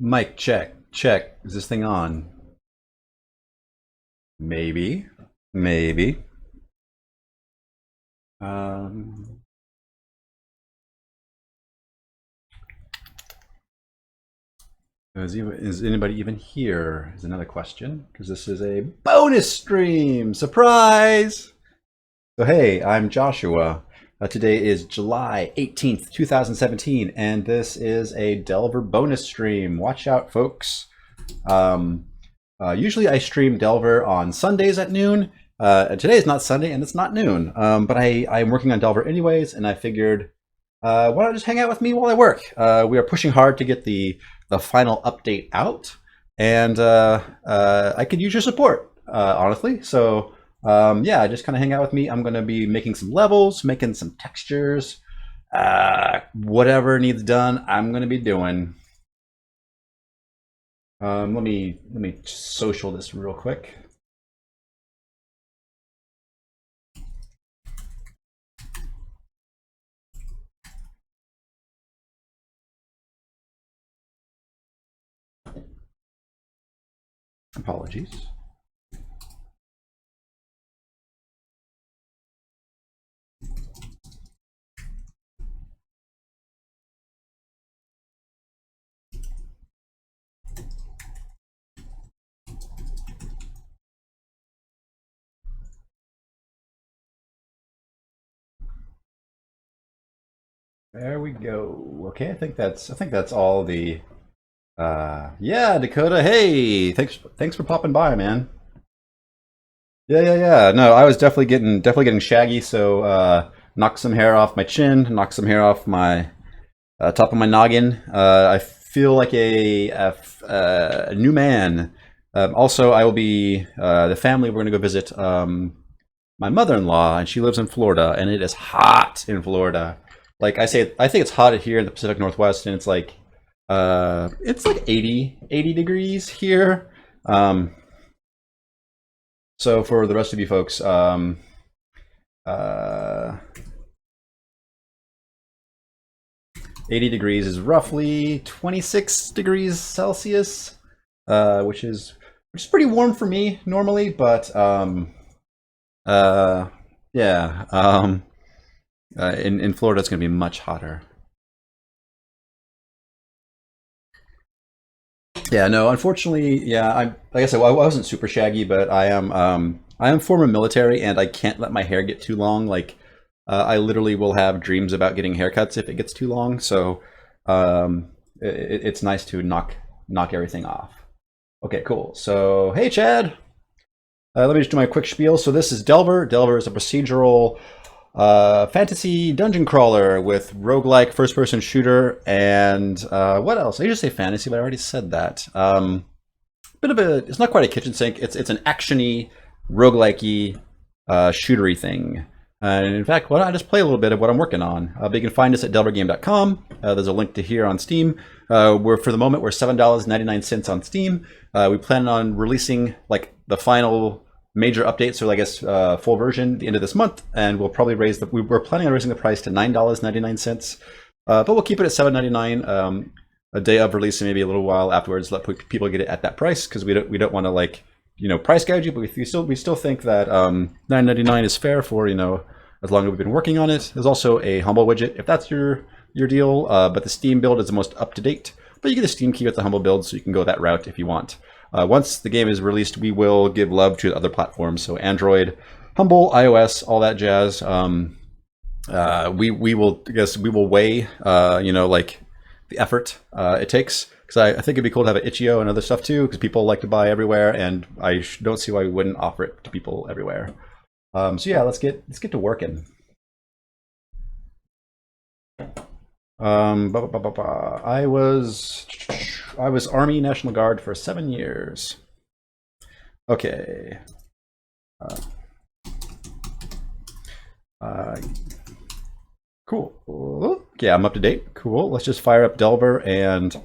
Mic check, check. Is this thing on? Maybe, maybe. Um, is anybody even here? Is another question because this is a bonus stream. Surprise! So hey, I'm Joshua. Today is July 18th, 2017, and this is a Delver bonus stream. Watch out, folks. Usually I stream Delver on Sundays at noon. Today is not Sunday and it's not noon, but I'm working on Delver anyways, and I figured, why not just hang out with me while I work? We are pushing hard to get the final update out, and I could use your support, honestly. So yeah, just kind of hang out with me. I'm going to be making some levels, making some textures, whatever needs done, I'm going to be doing. Let me social this real quick. Apologies. There we go. Okay, I think that's all the yeah, Dakota. Hey, thanks for popping by, man. Yeah. No, I was definitely getting shaggy, so knocked some hair off my chin, knocked some hair off my top of my noggin. I feel like a new man. Also, I will be the family. We're gonna go visit my mother-in-law, and she lives in Florida, and it is hot in Florida. Like I say, I think it's hot here in the Pacific Northwest, and it's like 80 degrees here. So for the rest of you folks, uh, 80 degrees is roughly 26 degrees Celsius, which is pretty warm for me normally, but uh, yeah, in Florida it's going to be much hotter. Yeah, no, unfortunately, yeah, I'm like I said, well, I wasn't super shaggy, but I am former military, and I can't let my hair get too long. Like, I literally will have dreams about getting haircuts if it gets too long. So, it's nice to knock everything off. Okay, cool. So, hey, Chad. Let me just do my quick spiel. So this is Delver. Delver is a procedural fantasy dungeon crawler with roguelike first-person shooter, and what else? I usually say fantasy, but I already said that. Bit of a, it's not quite a kitchen sink. It's an actiony, roguelikey, shootery thing. And in fact, why don't I just play a little bit of what I'm working on? But you can find us at delvergame.com. There's a link to here on Steam. For the moment, we're $7.99 on Steam. We plan on releasing like the final major update, so I guess full version, the end of this month, and we'll probably we're planning on raising the price to $9.99, but we'll keep it at $7.99 a day of release, and maybe a little while afterwards let people get it at that price, because we don't want to, like, price gouge you, but we still think that $9.99 is fair for, as long as we've been working on it. There's also a Humble widget if that's your deal, but the Steam build is the most up to date. But you get a Steam key with the Humble build, so you can go that route if you want. Once the game is released, we will give love to other platforms, so Android, Humble, iOS, all that jazz. We will weigh, like the effort it takes, because I think it'd be cool to have an itch.io and other stuff too, because people like to buy everywhere, and I don't see why we wouldn't offer it to people everywhere. So yeah, let's get to working. I was Army National Guard for 7 years. Okay. Cool. Yeah, I'm up to date. Cool. Let's just fire up Delver and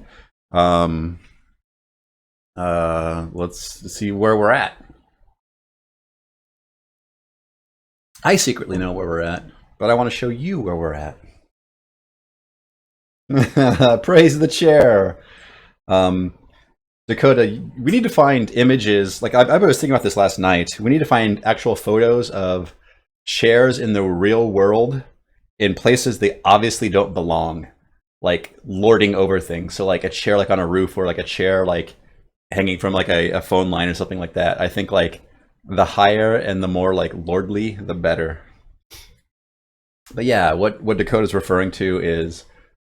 let's see where we're at. I secretly know where we're at, but I want to show you where we're at. Praise the chair. Um, Dakota, we need to find images. Like I was thinking about this last night. We need to find actual photos of chairs in the real world in places they obviously don't belong, like lording over things. So like a chair like on a roof, or like a chair like hanging from like a phone line or something like that. I think like the higher and the more like lordly, the better. But yeah, what Dakota's referring to is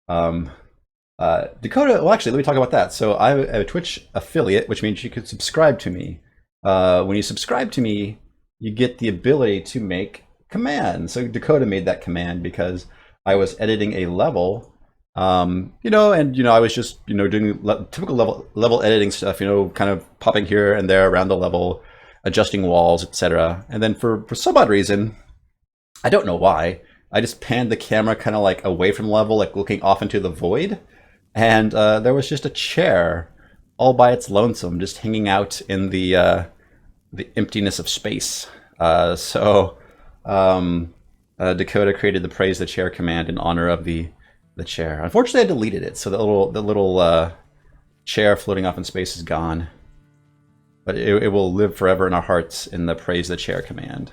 um, Dakota. Well, actually, let me talk about that. So I'm a Twitch affiliate, which means you could subscribe to me. When you subscribe to me, you get the ability to make commands. So Dakota made that command because I was editing a level, and I was just doing typical level editing stuff. Kind of popping here and there around the level, adjusting walls, etc. And then for some odd reason, I don't know why, I just panned the camera kind of like away from level, like looking off into the void, and there was just a chair all by its lonesome, just hanging out in the emptiness of space. Dakota created the praise the chair command in honor of the chair. Unfortunately, I deleted it, so the little chair floating off in space is gone. But it will live forever in our hearts in the praise the chair command.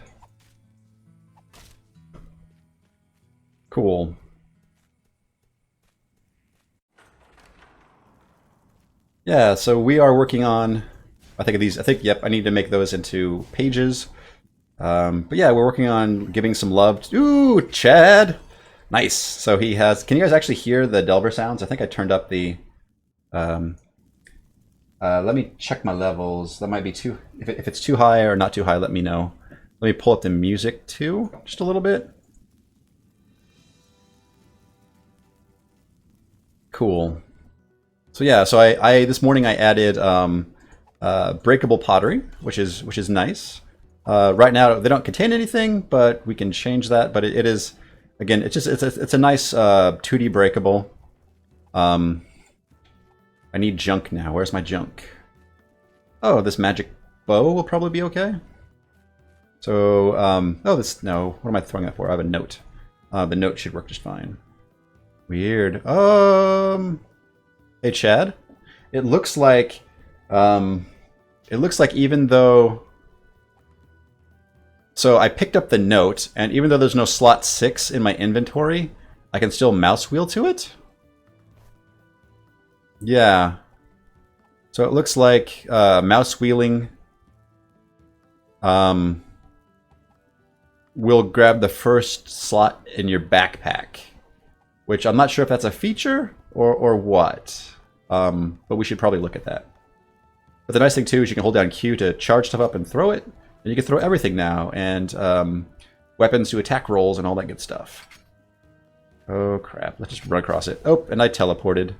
Cool. Yeah, so we are working on, I think of these, yep, I need to make those into pages. But yeah, we're working on giving some love to, ooh, Chad! Nice. So he has, can you guys actually hear the Delver sounds? I think I turned up the, let me check my levels. That might be too, if it's too high or not too high, let me know. Let me pull up the music too, just a little bit. Cool. So yeah, so I this morning I added breakable pottery, which is nice. Right now they don't contain anything, but we can change that. But it is, again, it's a nice 2D breakable. I need junk now. Where's my junk? Oh, this magic bow will probably be okay. So no, what am I throwing that for? I have a note. The note should work just fine. Weird. Hey Chad, it looks like even though, so I picked up the note, and even though there's no slot 6 in my inventory, I can still mouse wheel to it. Yeah. So it looks like mouse wheeling will grab the first slot in your backpack, which I'm not sure if that's a feature or what, but we should probably look at that. But the nice thing too is you can hold down Q to charge stuff up and throw it, and you can throw everything now, and weapons to attack rolls and all that good stuff. Oh crap, let's just run across it. Oh, and I teleported.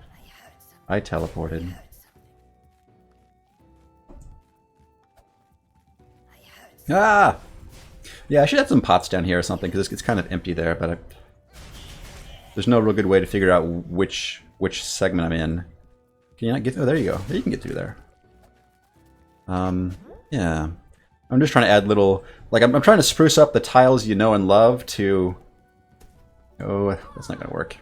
Ah! Yeah, I should have some pots down here or something, because it's kind of empty there, but there's no real good way to figure out which segment I'm in. Can you not get through? Oh, there you go. You can get through there. Yeah. I'm just trying to add little, like, I'm trying to spruce up the tiles you know and love to... Oh, that's not gonna work.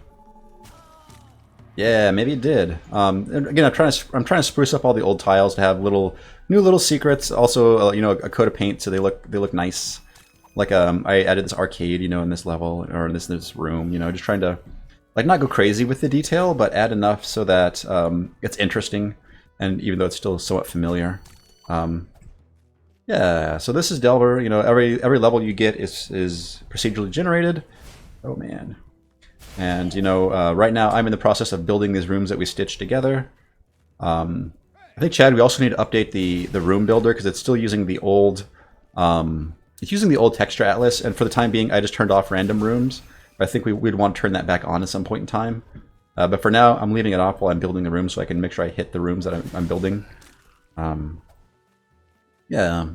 Yeah, maybe it did. Again, I'm trying to spruce up all the old tiles to have new little secrets. Also, a coat of paint so they look nice. Like I added this arcade, in this level or in this room. Just trying to like not go crazy with the detail, but add enough so that it's interesting, and even though it's still somewhat familiar. Yeah. So this is Delver. Every level you get is procedurally generated. Oh man. And right now I'm in the process of building these rooms that we stitched together. I think, Chad, we also need to update the room builder because it's still using the old texture atlas, and for the time being I just turned off random rooms. But I think we'd want to turn that back on at some point in time. But for now I'm leaving it off while I'm building the room so I can make sure I hit the rooms that I'm building. Yeah.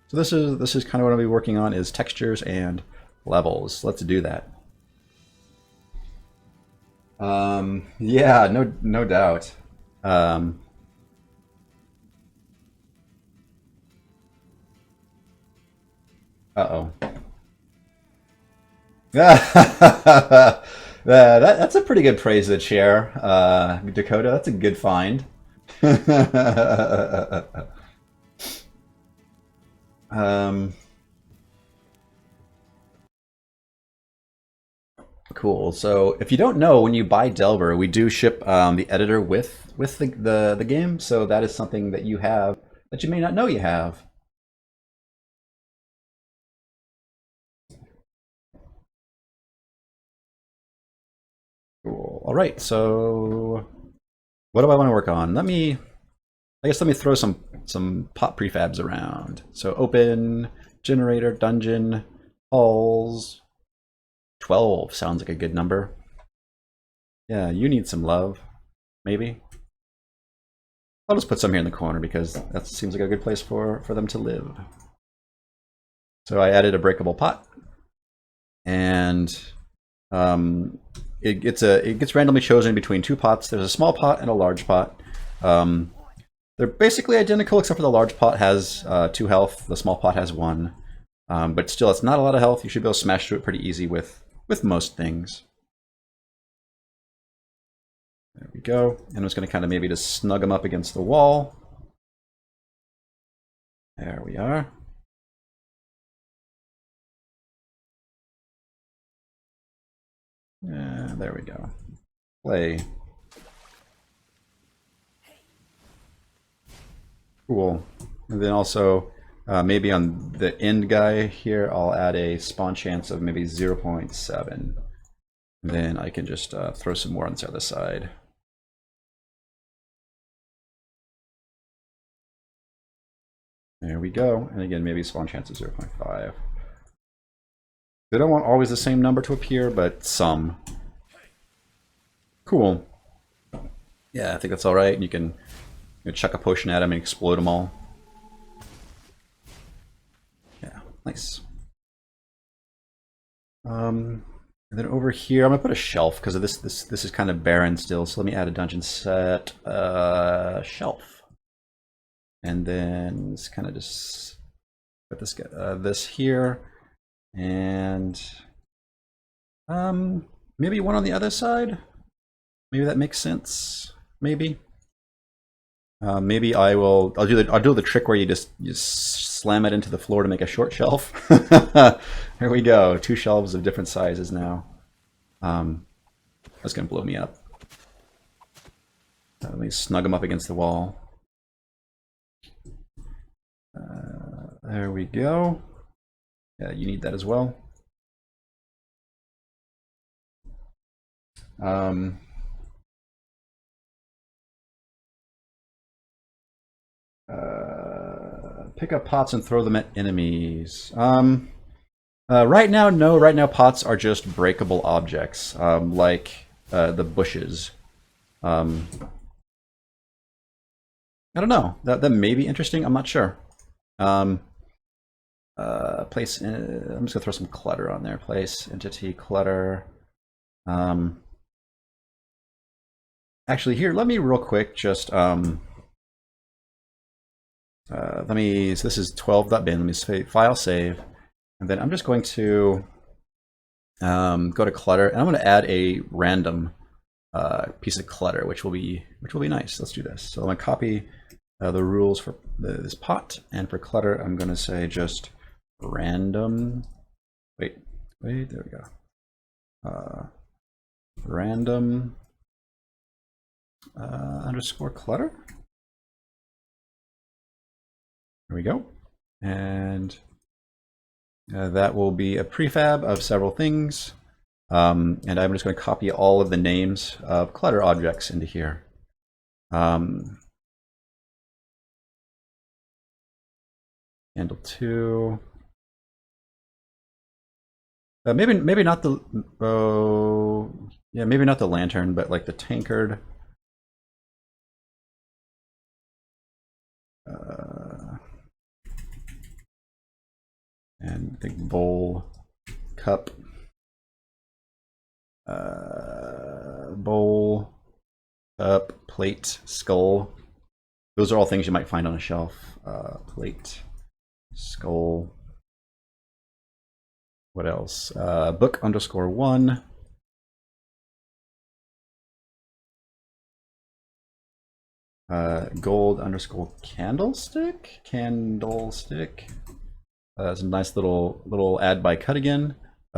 So this is kind of what I'll be working on, is textures and levels. Let's do that. Yeah, no doubt. Uh-oh. That's a pretty good praise of the chair, Dakota. That's a good find. um, cool. So if you don't know, when you buy Delver, we do ship the editor with the game. So that is something that you have that you may not know you have. Cool. All right. So what do I want to work on? I guess let me throw some pot prefabs around. So open, generator, dungeon, halls. 12 sounds like a good number. Yeah, you need some love, maybe. I'll just put some here in the corner because that seems like a good place for them to live. So I added a breakable pot, and it gets randomly chosen between two pots. There's a small pot and a large pot. They're basically identical except for the large pot has 2 health, the small pot has 1. But still, it's not a lot of health. You should be able to smash through it pretty easy with most things. There we go. And I'm just going to kind of maybe just snug them up against the wall. There we are. There we go. Play. Cool. And then also, maybe on the end guy here, I'll add a spawn chance of maybe 0.7. And then I can just throw some more on the other side. There we go. And again, maybe spawn chance of 0.5. They don't want always the same number to appear, but some. Cool. Yeah, I think that's all right. You can chuck a potion at them and explode them all. Yeah, nice. And then over here, I'm gonna put a shelf because this is kind of barren still. So let me add a dungeon set shelf, and then it's kind of just put this here, and maybe one on the other side. Maybe that makes sense. Maybe. Maybe I'll do the trick where you just slam it into the floor to make a short shelf. There we go. 2 shelves of different sizes now. That's gonna blow me up. Let me snug them up against the wall. There we go. Yeah, you need that as well. Pick up pots and throw them at enemies. Right now, no. Right now, pots are just breakable objects, like the bushes. I don't know. That may be interesting. I'm not sure. Place. I'm just gonna throw some clutter on there. Place entity clutter. Actually, here, let me real quick just let me. So this is 12.bin. Let me say file save, and then I'm just going to go to clutter, and I'm going to add a random piece of clutter, which will be nice. Let's do this. So I'm going to copy the rules for this pot, and for clutter, I'm going to say just random. Wait, there we go. Random underscore clutter. There we go. And that will be a prefab of several things. And I'm just going to copy all of the names of clutter objects into here. Handle 2. Maybe not the yeah, maybe not the lantern, but like the tankard. And I think bowl, cup, bowl, cup, plate, skull. Those are all things you might find on a shelf. Plate, skull. What else? Book underscore 1. Gold underscore candlestick. Candlestick. That's a nice little ad by Cuttigan.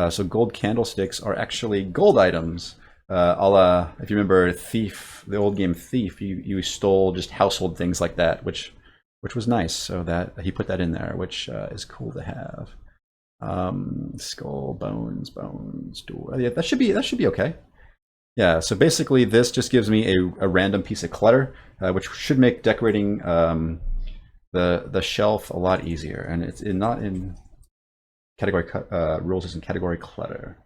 So gold candlesticks are actually gold items. If you remember Thief, the old game Thief, you stole just household things like that, which was nice. So that he put that in there, which is cool to have. Skull, bones, door. Yeah, that should be okay. Yeah. So basically, this just gives me a random piece of clutter, which should make decorating the shelf a lot easier, and it's not in category rules, is in category clutter.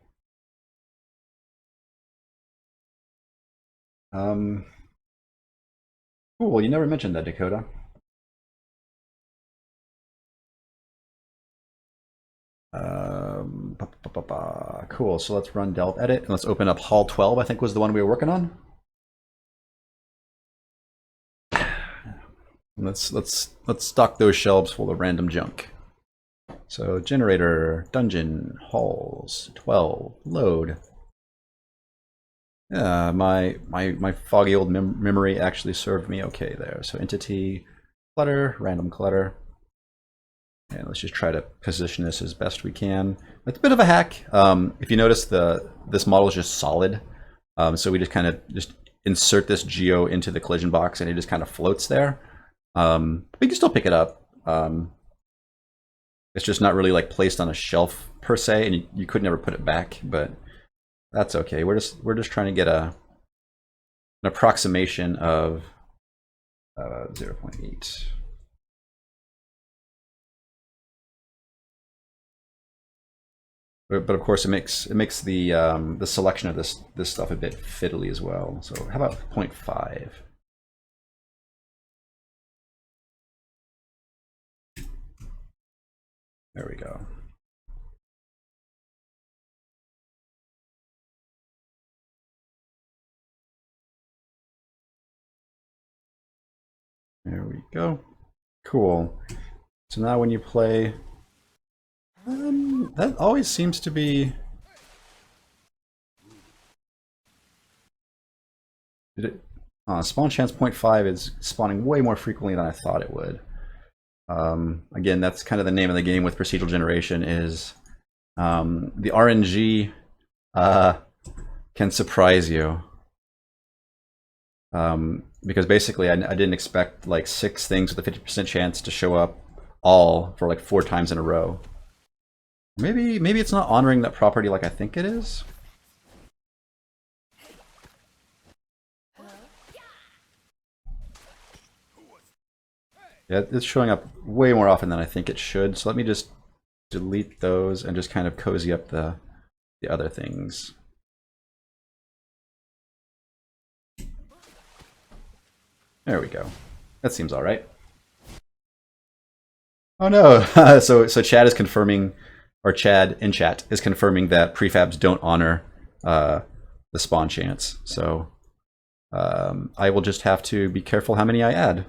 Cool. You never mentioned that, Dakota. Cool. So let's run delve edit and let's open up hall 12. I think was the one we were working on. Let's stock those shelves full of random junk. So generator, dungeon, halls, 12, load. Yeah, my foggy old memory actually served me okay there. So entity, clutter, random clutter. And let's just try to position this as best we can. It's a bit of a hack. If you notice, this model is just solid. So we just kind of insert this geo into the collision box and it just kind of floats there. We can still pick it up. It's just not really like placed on a shelf per se, and you could never put it back, but that's okay. We're just trying to get an approximation of 0.8. But of course, it makes the selection of this stuff a bit fiddly as well. So how about 0.5? There we go. There we go. Cool. So now when you play, that always seems to be. Spawn chance 0.5 is spawning way more frequently than I thought it would. Again, that's kind of the name of the game with procedural generation is the RNG can surprise you. Because basically I didn't expect like 6 things with a 50% chance to show up all for like 4 times in a row. Maybe it's not honoring that property like I think it is. Yeah, it's showing up way more often than I think it should. So let me just delete those and just kind of cozy up the other things. There we go. That seems all right. Oh no! So Chad is confirming, or Chad in chat is confirming that prefabs don't honor the spawn chance. So I will just have to be careful how many I add.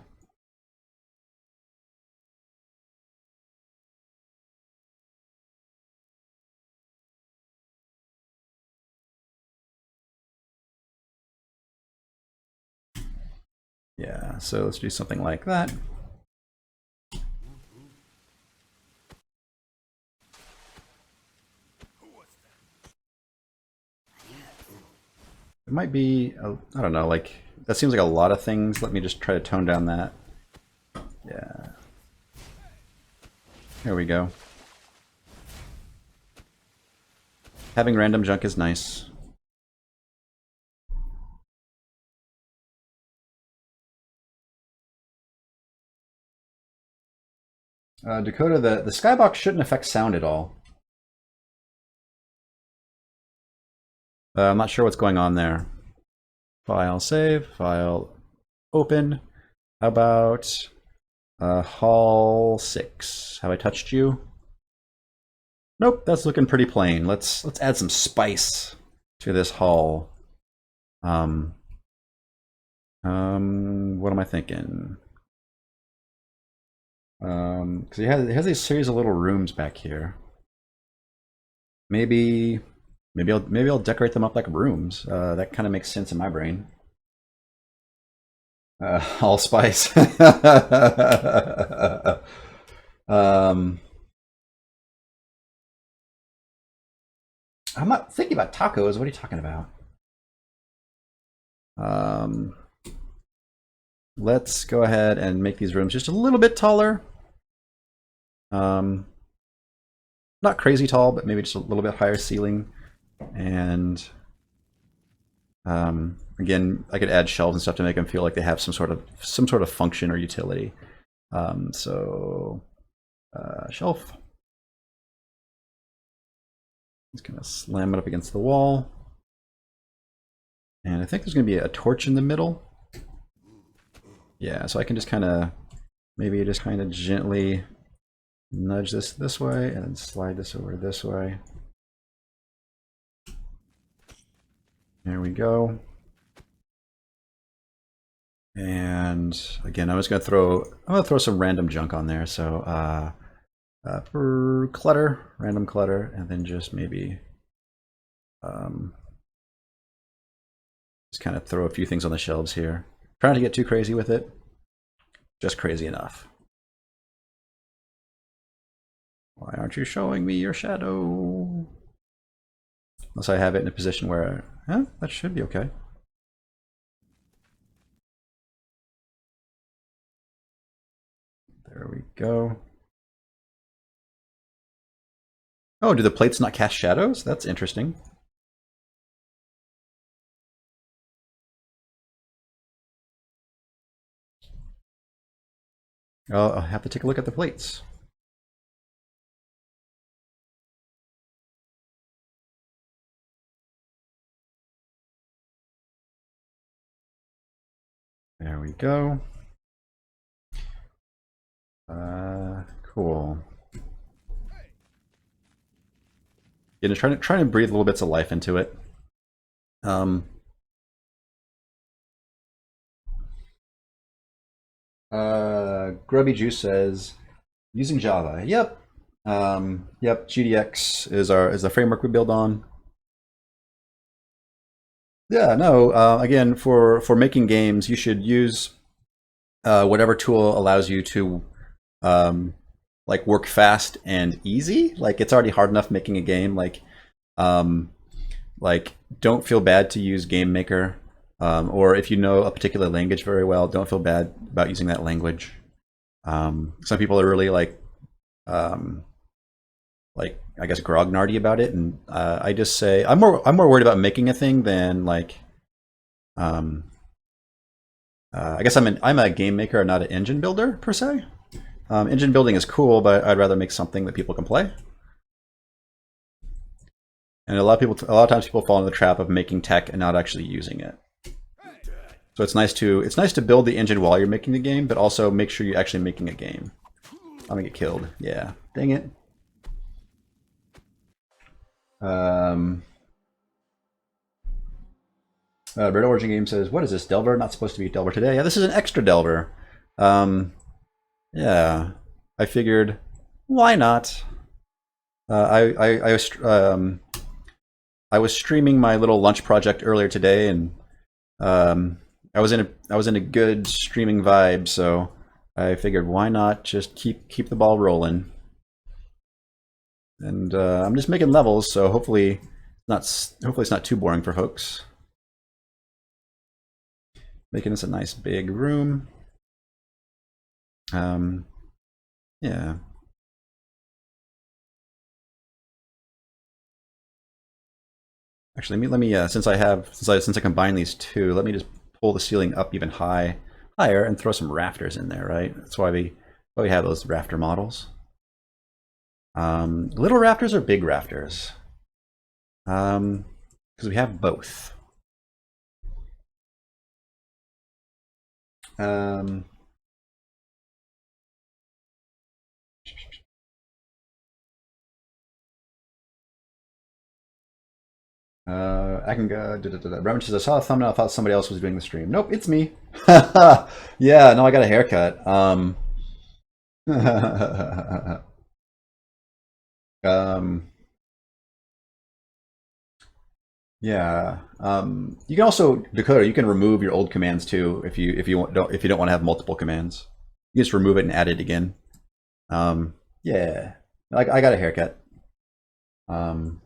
Yeah, so let's do something like that. It might be, I don't know, like, that seems like a lot of things. Let me just try to tone down that. Yeah. There we go. Having random junk is nice. Dakota, the skybox shouldn't affect sound at all. I'm not sure what's going on there. File save, file open. How about hall 6? Have I touched you? Nope, that's looking pretty plain. Let's add some spice to this hall. What am I thinking? Because it has these series of little rooms back here. Maybe I'll decorate them up like rooms. That kind of makes sense in my brain. Allspice. I'm not thinking about tacos. What are you talking about? Let's go ahead and make these rooms just a little bit taller. Not crazy tall, but maybe just a little bit higher ceiling. And again, I could add shelves and stuff to make them feel like they have some sort of function or utility. Shelf. Just gonna slam it up against the wall. And I think there's gonna be a torch in the middle. Yeah, so I can just kind of gently nudge this way and then slide this over this way. There we go. And again, I'm just gonna throw some random junk on there. So for clutter, random clutter, and then just maybe just kind of throw a few things on the shelves here. Trying to get too crazy with it, just crazy enough. Why aren't you showing me your shadow? Unless I have it in a position where, that should be okay. There we go. Oh, do the plates not cast shadows? That's interesting. I'll have to take a look at the plates. There we go. Cool. Yeah, just trying to breathe little bits of life into it. Grubby Juice says using Java. Yep. Yep. GDX is the framework we build on. Yeah. No. Again, for making games, you should use whatever tool allows you to like work fast and easy. Like it's already hard enough making a game. Like don't feel bad to use Game Maker. Or if you know a particular language very well, don't feel bad about using that language. Some people are really like I guess grognardy about it, and I just say I'm more worried about making a thing than like I guess I'm a game maker, not an engine builder per se. Engine building is cool, but I'd rather make something that people can play. And a lot of times people fall into the trap of making tech and not actually using it. So it's nice to build the engine while you're making the game, but also make sure you're actually making a game. I'm gonna get killed. Yeah, dang it. Red Origin Game says, "What is this, Delver? Not supposed to be Delver today." Yeah, this is an extra Delver. Yeah, I figured, why not? I was streaming my little lunch project earlier today, and I was in a good streaming vibe, so I figured why not just keep the ball rolling. And I'm just making levels, so hopefully it's not too boring for Hooks. Making this a nice big room. Yeah. Actually, let me since I combine these two, let me just pull the ceiling up even higher and throw some rafters in there, right? That's why we have those rafter models. Little rafters or big rafters? Because we have both. I can go. Ramen says, I saw a thumbnail. I thought somebody else was doing the stream. Nope, it's me. Yeah, no, I got a haircut. Um, Yeah. You can also, Dakota, you can remove your old commands too if you don't want to have multiple commands. You just remove it and add it again. Yeah. I got a haircut. Um,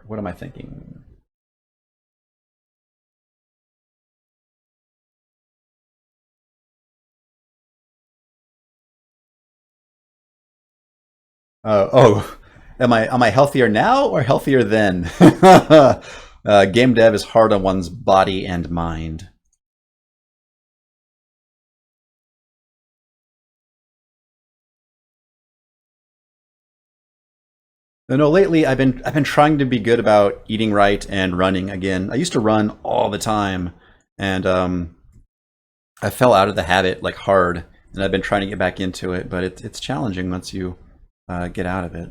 what am I thinking? Oh, am I healthier now or healthier then? Game dev is hard on one's body and mind. No, lately I've been trying to be good about eating right and running again. I used to run all the time, and I fell out of the habit like hard, and I've been trying to get back into it, but it's challenging once you get out of it.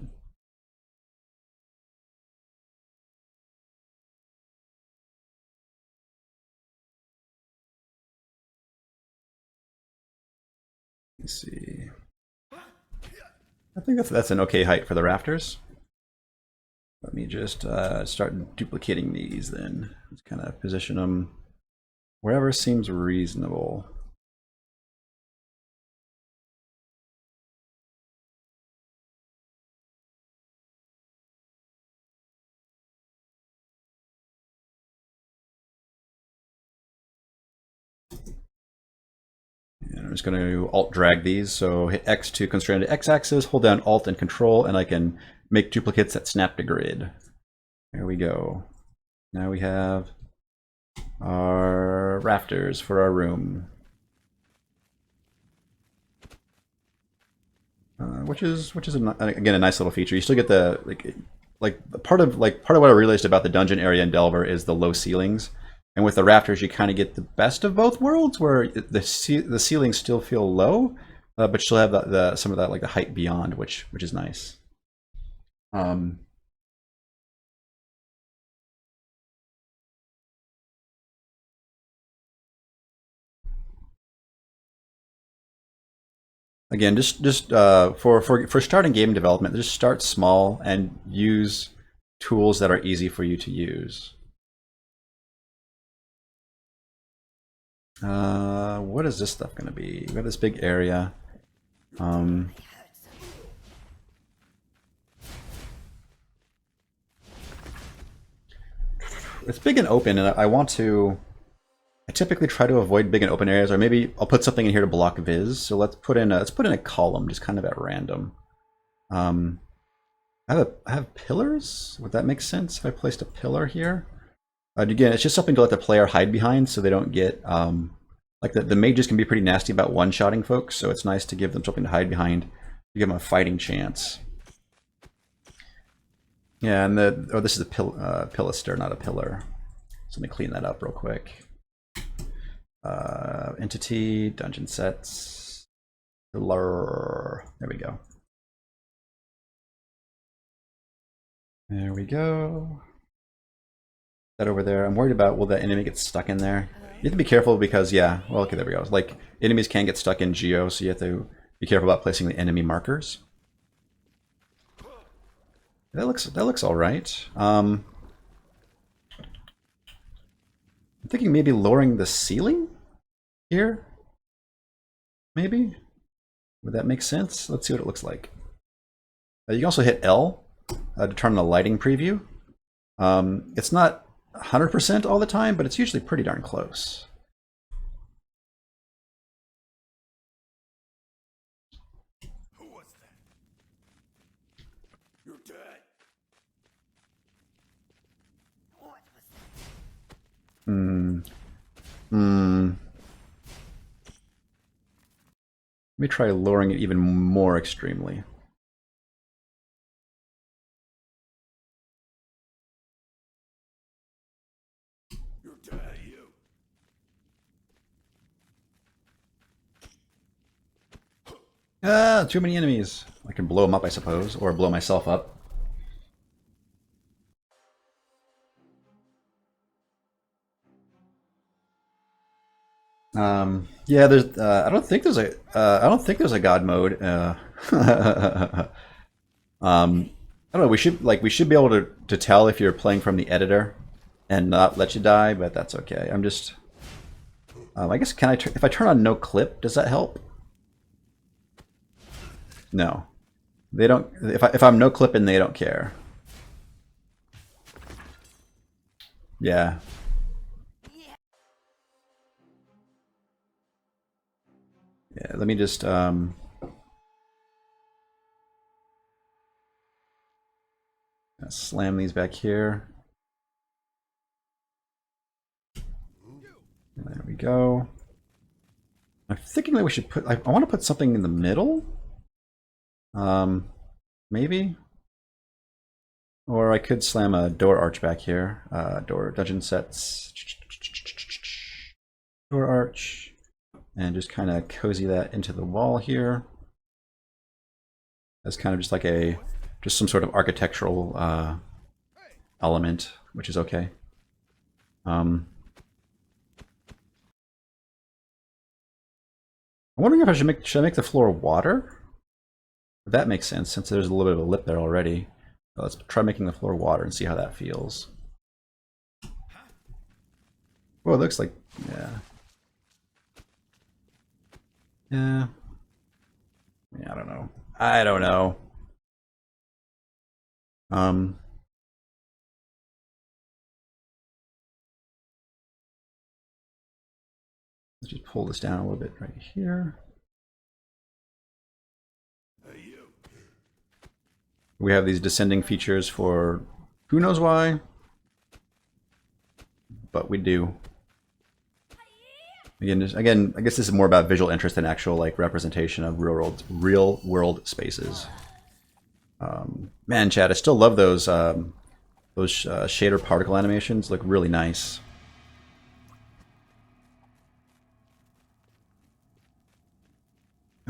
Let's see. I think that's an okay height for the rafters. Let me just start duplicating these then. Just kind of position them wherever seems reasonable. And I'm just going to alt drag these. So hit X to constrain to X axis, hold down Alt and Control, and I can make duplicates that snap to grid. There we go. Now we have our rafters for our room. Which is again a nice little feature. You still get the part of what I realized about the dungeon area in Delver is the low ceilings, and with the rafters you kind of get the best of both worlds, where the ceilings still feel low, but still have the some of that like the height beyond, which is nice. Um, Again, just for starting game development, just start small and use tools that are easy for you to use. What is this stuff going to be? We have this big area. Um, it's big and open, and I want to. I typically try to avoid big and open areas, or maybe I'll put something in here to block viz. So let's put in a column, just kind of at random. Um, I have pillars. Would that make sense if I placed a pillar here? Again, it's just something to let the player hide behind, so they don't get like the mages can be pretty nasty about one-shotting folks. So it's nice to give them something to hide behind, to give them a fighting chance. Yeah, and this is a pilaster, not a pillar. So let me clean that up real quick. Entity, dungeon sets, pillar. There we go. There we go. That over there. I'm worried about, will that enemy get stuck in there? You have to be careful because, yeah, well, okay, there we go. Like, enemies can get stuck in Geo, so you have to be careful about placing the enemy markers. That looks all right. I'm thinking maybe lowering the ceiling here. Maybe. Would that make sense? Let's see what it looks like. You can also hit L to turn on the lighting preview. It's not 100% all the time, but it's usually pretty darn close. Who was that? You're dead. What was that? Let me try lowering it even more extremely. You're dead, you. Ah, too many enemies. I can blow them up, I suppose, or blow myself up. Yeah, there's. I don't think there's a. I don't think there's a god mode. I don't know. We should be able to tell if you're playing from the editor and not let you die, but that's okay. I'm just. I guess if I turn on no clip, does that help? No, they don't. If I'm no clipping, they don't care. Yeah. Yeah. Let me just slam these back here. There we go. I'm thinking that we should put. I want to put something in the middle. Maybe. Or I could slam a door arch back here. Door dungeon sets. Door arch. And just kind of cozy that into the wall here. As kind of just like just some sort of architectural element, which is okay. I'm wondering if should I make the floor water? That makes sense since there's a little bit of a lip there already. Let's try making the floor water and see how that feels. Well, it looks like, yeah. Yeah. Yeah, I don't know. I don't know. Let's just pull this down a little bit right here. Hey, you. We have these descending features for who knows why, but we do. Again, I guess this is more about visual interest than actual like representation of real world spaces. Man, Chad, I still love those shader particle animations. Look really nice.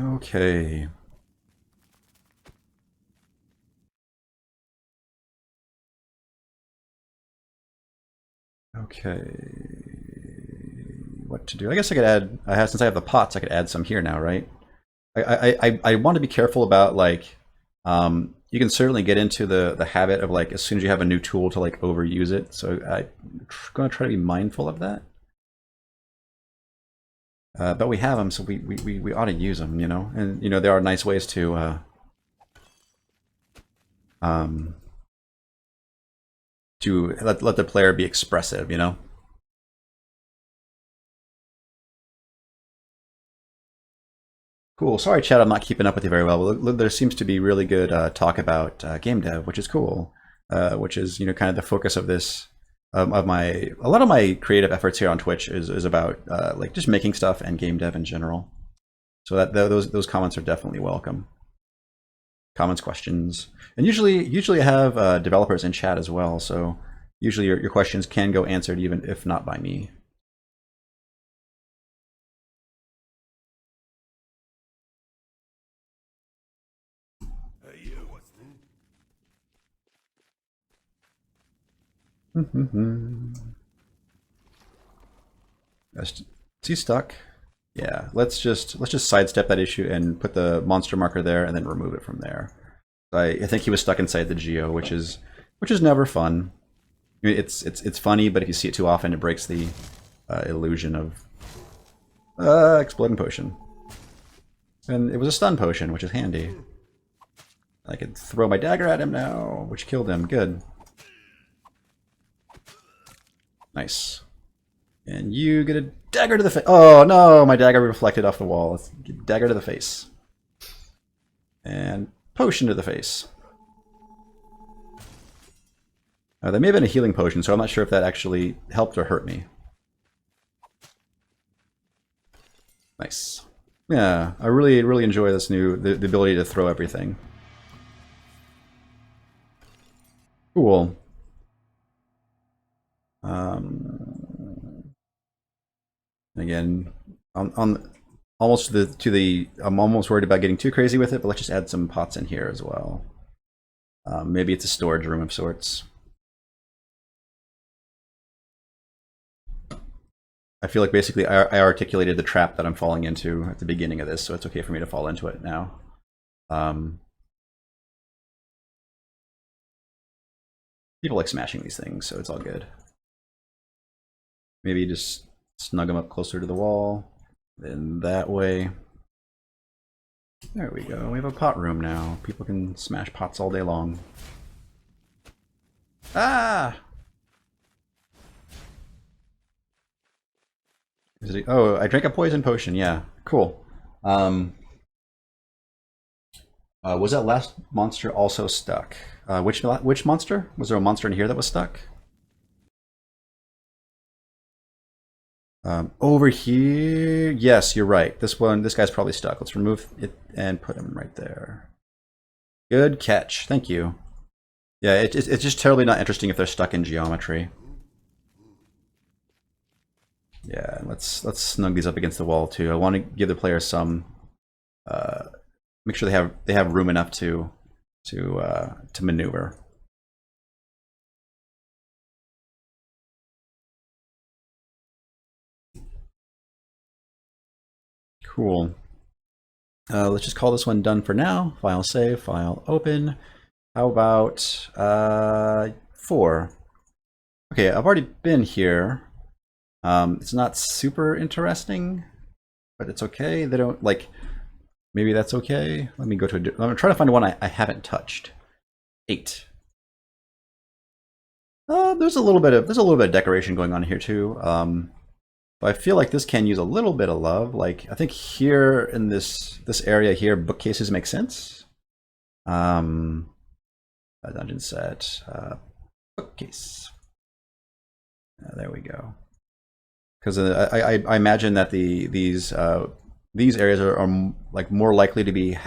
Okay. Okay. What to do? I guess I could add. Since I have the pots, I could add some here now, right? I want to be careful about like. You can certainly get into the habit of like as soon as you have a new tool to like overuse it. So I'm going to try to be mindful of that. But we have them, so we ought to use them, you know. And you know there are nice ways to let the player be expressive, you know. Cool. Sorry, Chad, I'm not keeping up with you very well. There seems to be really good talk about game dev, which is cool. Which is kind of the focus of this of my a lot of my creative efforts here on Twitch is about like just making stuff and game dev in general. So that those comments are definitely welcome. Comments, questions, and usually I have developers in chat as well. So usually your questions can go answered even if not by me. Hey, you. What's Is he stuck? Yeah, let's just sidestep that issue and put the monster marker there and then remove it from there. I think he was stuck inside the geo, which is never fun. I mean, it's funny, but if you see it too often, it breaks the illusion of exploding potion. And it was a stun potion, which is handy. I could throw my dagger at him now, which killed him. Good. Nice. And you get a dagger to the face. Oh no, my dagger reflected off the wall. Let's get dagger to the face. And potion to the face. That may have been a healing potion, so I'm not sure if that actually helped or hurt me. Nice. Yeah, I really enjoy this the ability to throw everything. Cool. Again, on almost I'm almost worried about getting too crazy with it, but let's just add some pots in here as well. Maybe it's a storage room of sorts. I feel like basically I articulated the trap that I'm falling into at the beginning of this, so it's okay for me to fall into it now. People like smashing these things, so it's all good. Maybe just snug them up closer to the wall. Then that way. There we go. We have a pot room now. People can smash pots all day long. Ah! Oh, I drank a poison potion. Yeah, cool. Was that last monster also stuck? Which monster? Was there a monster in here that was stuck? Over here, yes, you're right. This guy's probably stuck. Let's remove it and put him right there. Good catch. Thank you. Yeah, it's just terribly not interesting if they're stuck in geometry. Yeah, let's snug these up against the wall too. I want to give the players some, make sure they have room enough to maneuver. Cool. Let's just call this one done for now. File save, file open. How about 4? Okay, I've already been here. It's not super interesting, but it's okay. They don't like. Maybe that's okay. Let me go to. I'm trying to find one I haven't touched. 8. There's a little bit of decoration going on here too. But I feel like this can use a little bit of love. Like I think here in this area here, bookcases make sense. A dungeon set, bookcase. There we go. Because I imagine that these areas are like more likely to be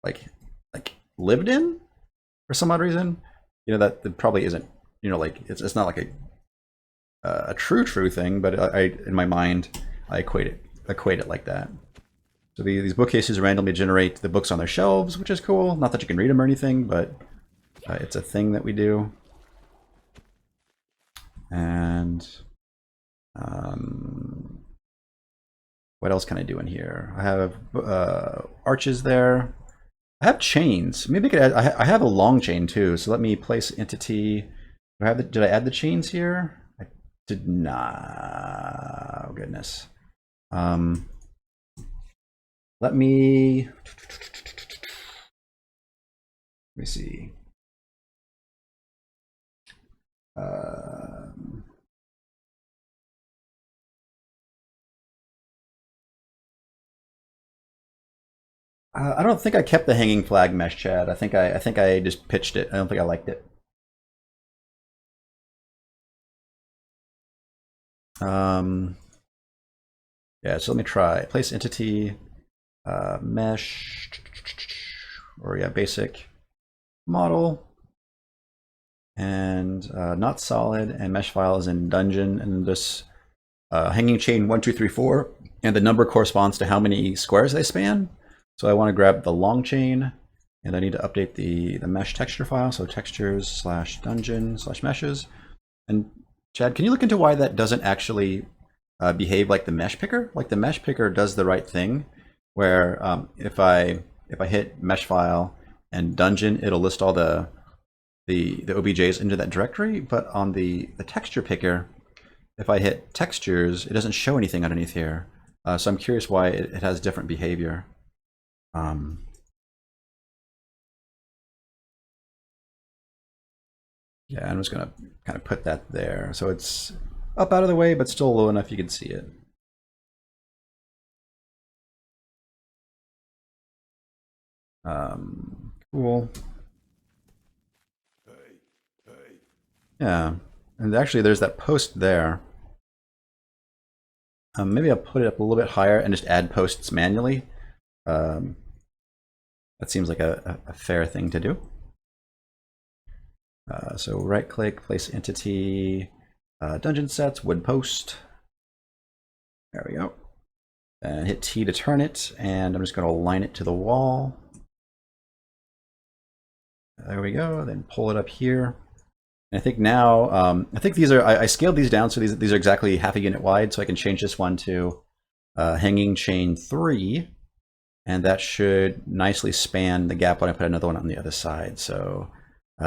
like lived in for some odd reason. You know that probably isn't. You know, like it's not like a true thing, but I in my mind I equate it like that. So these bookcases randomly generate the books on their shelves, which is cool. Not that you can read them or anything, but it's a thing that we do. And what else can I do in here? I have arches there. I have chains. Maybe I could add, I have a long chain too. So let me place entity. Did I add the chains here? I did not. Oh goodness. Let me see. I don't think I kept the hanging flag mesh, Chad. I think I just pitched it. I don't think I liked it. Yeah, so let me try. Place entity, mesh, or yeah, basic model, and not solid, and mesh file is in dungeon, and this hanging chain 1, 2, 3, 4, and the number corresponds to how many squares they span. So I want to grab the long chain, and I need to update the mesh texture file. So textures/dungeon/meshes. And Chad, can you look into why that doesn't actually behave like the mesh picker? Like the mesh picker does the right thing, where if I hit mesh file and dungeon, it'll list all the OBJs into that directory. But on the texture picker, if I hit textures, it doesn't show anything underneath here. So I'm curious why it has different behavior. Yeah, I'm just gonna kind of put that there. So it's up out of the way, but still low enough you can see it. Cool. Yeah, and actually there's that post there. Maybe I'll put it up a little bit higher and just add posts manually. That seems like a fair thing to do. So right click, place entity, dungeon sets, wood post. There we go. And hit T to turn it, and I'm just going to align it to the wall. There we go. Then pull it up here. And I think now, I think these are, I scaled these down so these are exactly half a unit wide, so I can change this one to hanging chain 3. And that should nicely span the gap when I put another one on the other side. So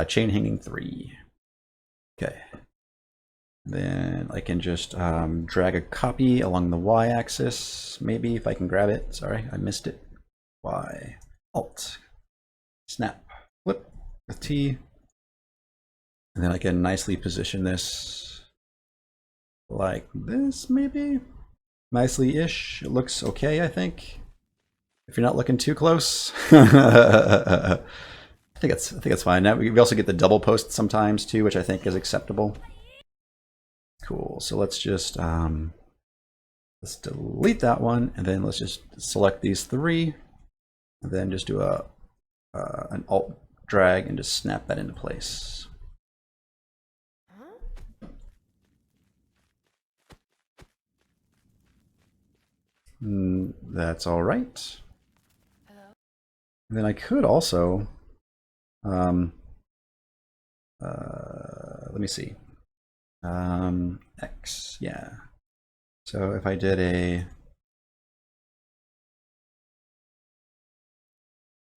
Chain hanging 3. Okay. Then I can just drag a copy along the y-axis, maybe if I can grab it. Sorry, I missed it. Y, Alt, snap, flip with T, and then I can nicely position this like this, maybe. Nicely-ish. It looks okay, I think. If you're not looking too close. I think it's fine. Now we also get the double post sometimes too, which I think is acceptable. Cool. So let's just let's delete that one, and then let's just select these 3, and then just do an Alt drag and just snap that into place. That's all right. And then I could also, let me see, X, yeah. So if I did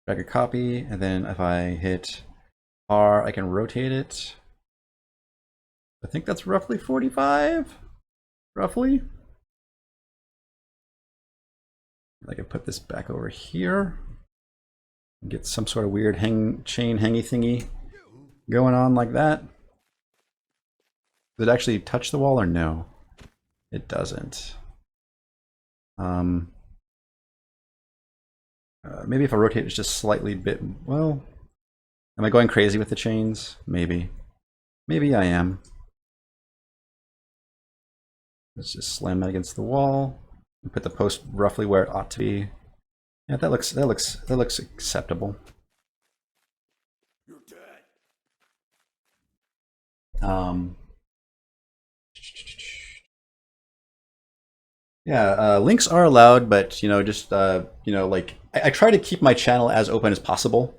drag a copy, and then if I hit R, I can rotate it. I think that's roughly 45, roughly. I can put this back over here and get some sort of weird chain hangy thingy going on like that. Does it actually touch the wall or no? It doesn't. Maybe if I rotate it just slightly bit, well, am I going crazy with the chains? Maybe. Maybe I am. Let's just slam that against the wall and put the post roughly where it ought to be. Yeah, that looks acceptable. You're dead. Yeah, links are allowed, but you know, just you know, like I try to keep my channel as open as possible.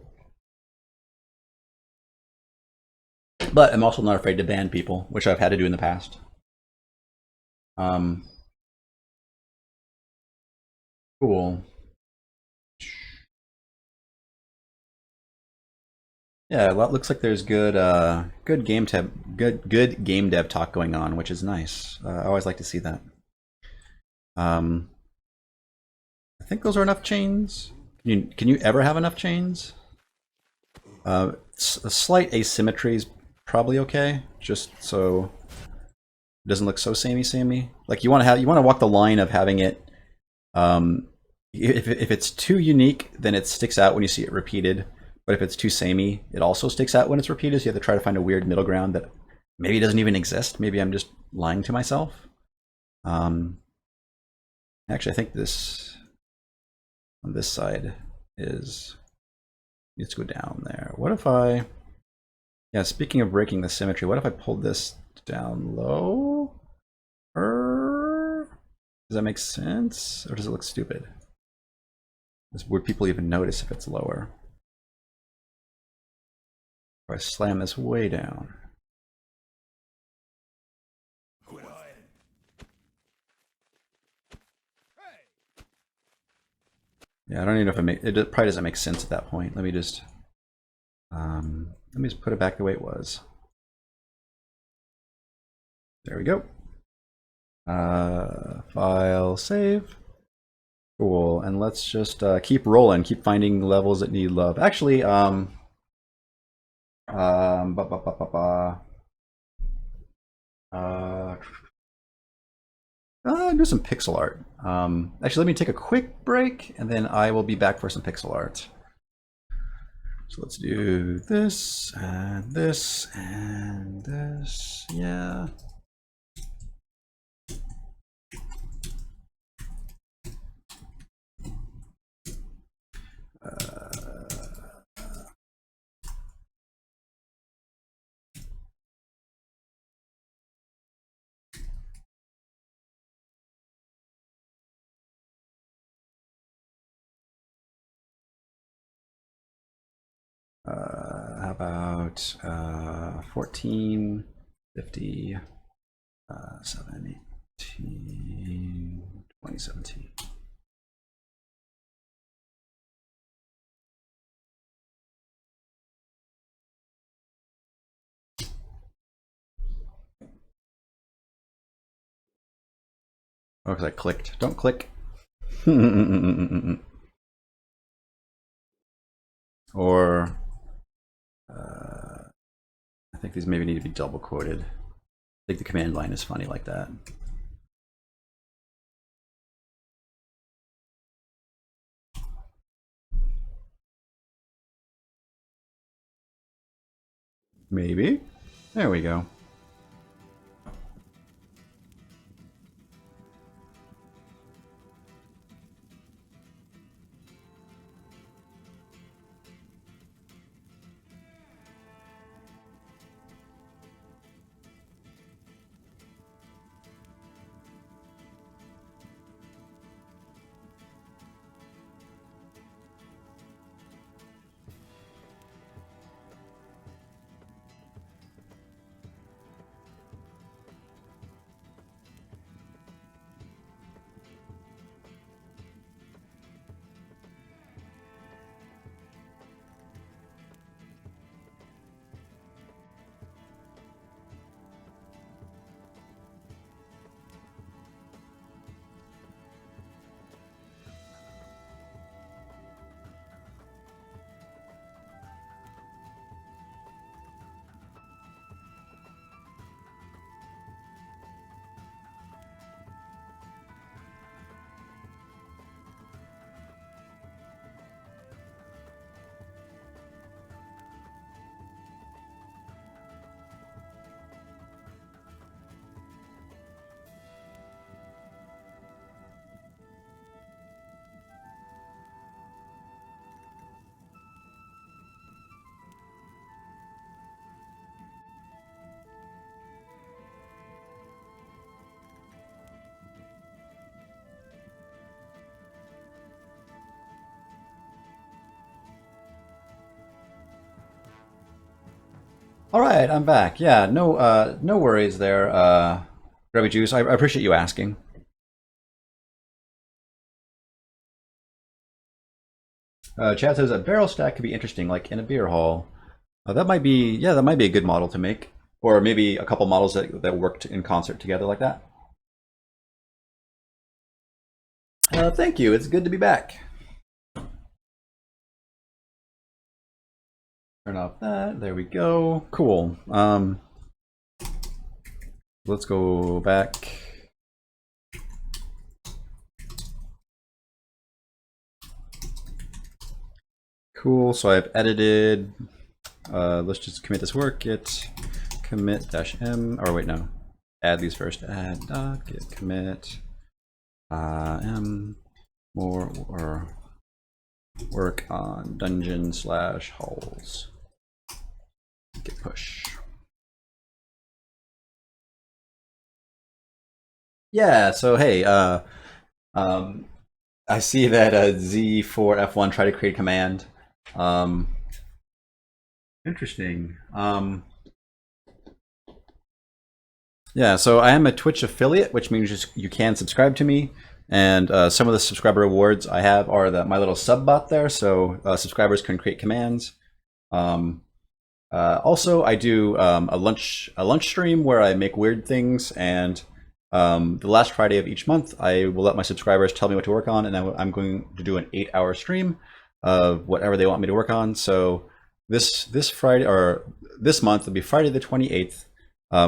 But I'm also not afraid to ban people, which I've had to do in the past. Cool. Yeah, well, it looks like there's good good game dev talk going on, which is nice. I always like to see that. I think those are enough chains. Can you ever have enough chains? A slight asymmetry is probably okay, just so it doesn't look so samey. Like you want to walk the line of having it. If it's too unique, then it sticks out when you see it repeated. But if it's too samey, it also sticks out when it's repeated. So you have to try to find a weird middle ground that maybe doesn't even exist. Maybe I'm just lying to myself. Actually, I think this on this side is, let's go down there. What if I, yeah, speaking of breaking the symmetry, what if I pulled this down low? Does that make sense? Or does it look stupid? Would people even notice if it's lower? If I slam this way down. Quit hiding. Yeah, I don't even know if it probably doesn't make sense at that point. Let me just put it back the way it was. There we go. File, save. Cool, and let's just keep rolling, keep finding levels that need love. Actually, do some pixel art. Actually, let me take a quick break, and then I will be back for some pixel art. So let's do this, and this, and this, yeah. How about 14, 50, 7, 18, 2017. Oh, because I clicked. Don't click. Or I think these maybe need to be double quoted. I think the command line is funny like that. Maybe. There we go. All right, I'm back. Yeah, no worries there, Grubby Juice. I appreciate you asking. Chad says a barrel stack could be interesting, like in a beer hall. That might be, yeah, that might be a good model to make, or maybe a couple models that worked in concert together like that. Thank you. It's good to be back. Turn off that. There we go. Cool. Let's go back. Cool. So I've edited. Let's just commit this work. Git commit -m. Or wait, no. Add these first. Add dot git commit m more or work on dungeon/halls. Git push. Yeah. So hey, I see that Z4F1 tried to create a command. Interesting. Yeah, so I am a Twitch affiliate, which means you can subscribe to me. And some of the subscriber rewards I have are my little sub bot there, so subscribers can create commands. Also, I do a lunch stream where I make weird things, and the last Friday of each month, I will let my subscribers tell me what to work on, and I'm going to do an 8-hour stream of whatever they want me to work on. So this Friday, or this month, will be Friday the 28th,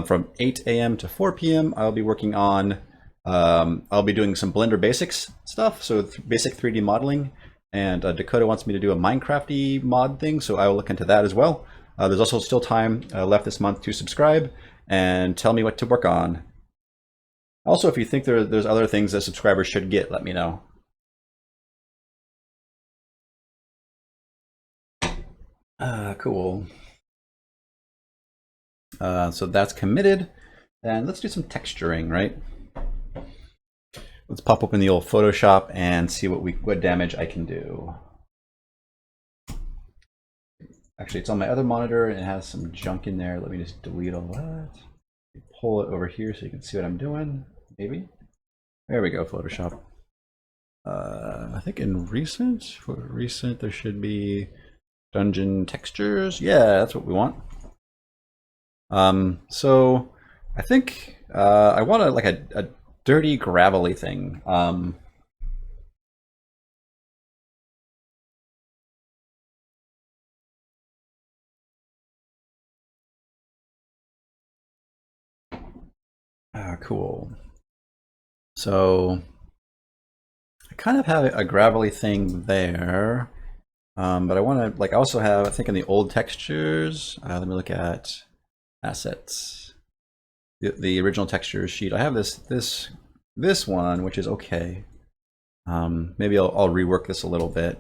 from 8 a.m. to 4 p.m. I'll be working on, I'll be doing some Blender Basics stuff, so basic 3D modeling, and Dakota wants me to do a Minecraft-y mod thing, so I will look into that as well. There's also still time left this month to subscribe and tell me what to work on. Also, if you think there's other things that subscribers should get, let me know. Cool. So that's committed. And let's do some texturing, right? Let's pop open the old Photoshop and see what damage I can do. Actually, it's on my other monitor and it has some junk in there. Let me just delete all that. Pull it over here so you can see what I'm doing, maybe. There we go, Photoshop. I think in recent, there should be dungeon textures. Yeah, that's what we want. So I think I want like dirty, gravelly thing. Cool. So I kind of have a gravelly thing there, but I want to I also have, I think in the old textures, let me look at assets. The original textures sheet. I have this one, which is okay. Maybe I'll rework this a little bit.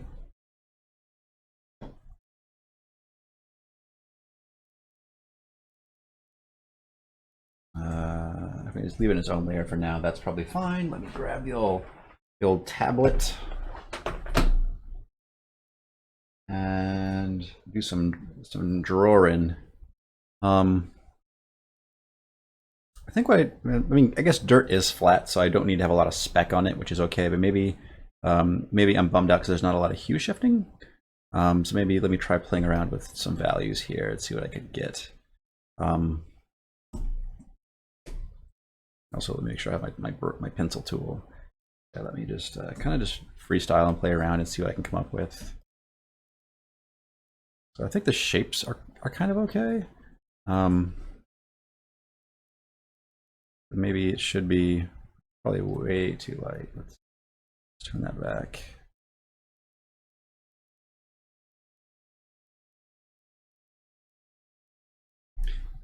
I can just leave it in its own layer for now. That's probably fine. Let me grab the old tablet and do some drawing. I think I mean, I guess dirt is flat, so I don't need to have a lot of speck on it, which is okay. But maybe maybe I'm bummed out because there's not a lot of hue shifting. So maybe let me try playing around with some values here and see what I could get. Also, let me make sure I have my pencil tool. Yeah, let me just kind of just freestyle and play around and see what I can come up with. So I think the shapes are kind of okay. Maybe it should be probably way too light. Let's turn that back.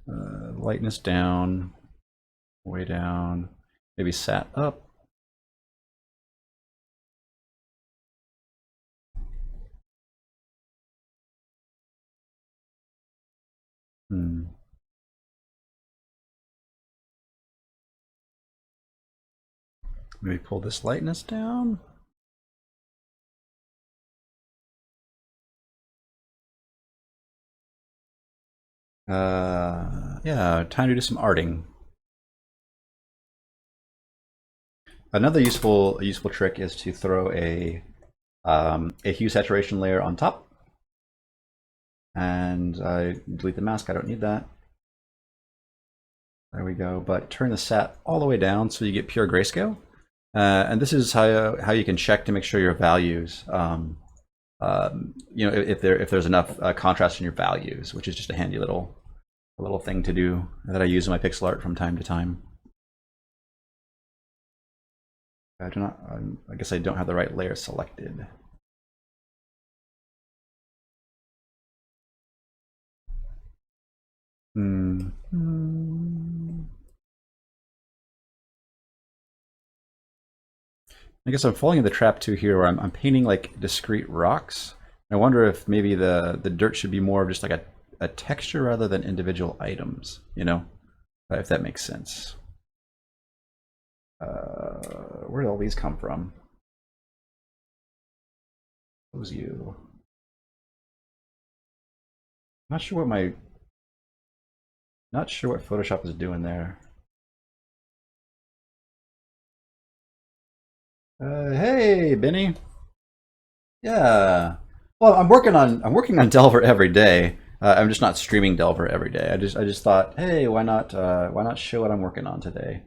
Lightness down, way down, maybe sat up. Maybe pull this lightness down. Yeah, time to do some arting. Another useful trick is to throw a hue saturation layer on top, and I delete the mask. I don't need that. There we go. But turn the sat all the way down so you get pure grayscale. And this is how you can check to make sure your values, you know, if there's enough contrast in your values, which is just a handy little thing to do that I use in my pixel art from time to time. I do not. I guess I don't have the right layer selected. I guess I'm falling in the trap too here, where I'm painting like discrete rocks. I wonder if maybe the dirt should be more of just like a texture rather than individual items, you know, if that makes sense. Where did all these come from? What was you? Not sure what Photoshop is doing there. Hey, Benny. Yeah. Well, I'm working on Delver every day. I'm just not streaming Delver every day. I just thought, hey, why not show what I'm working on today?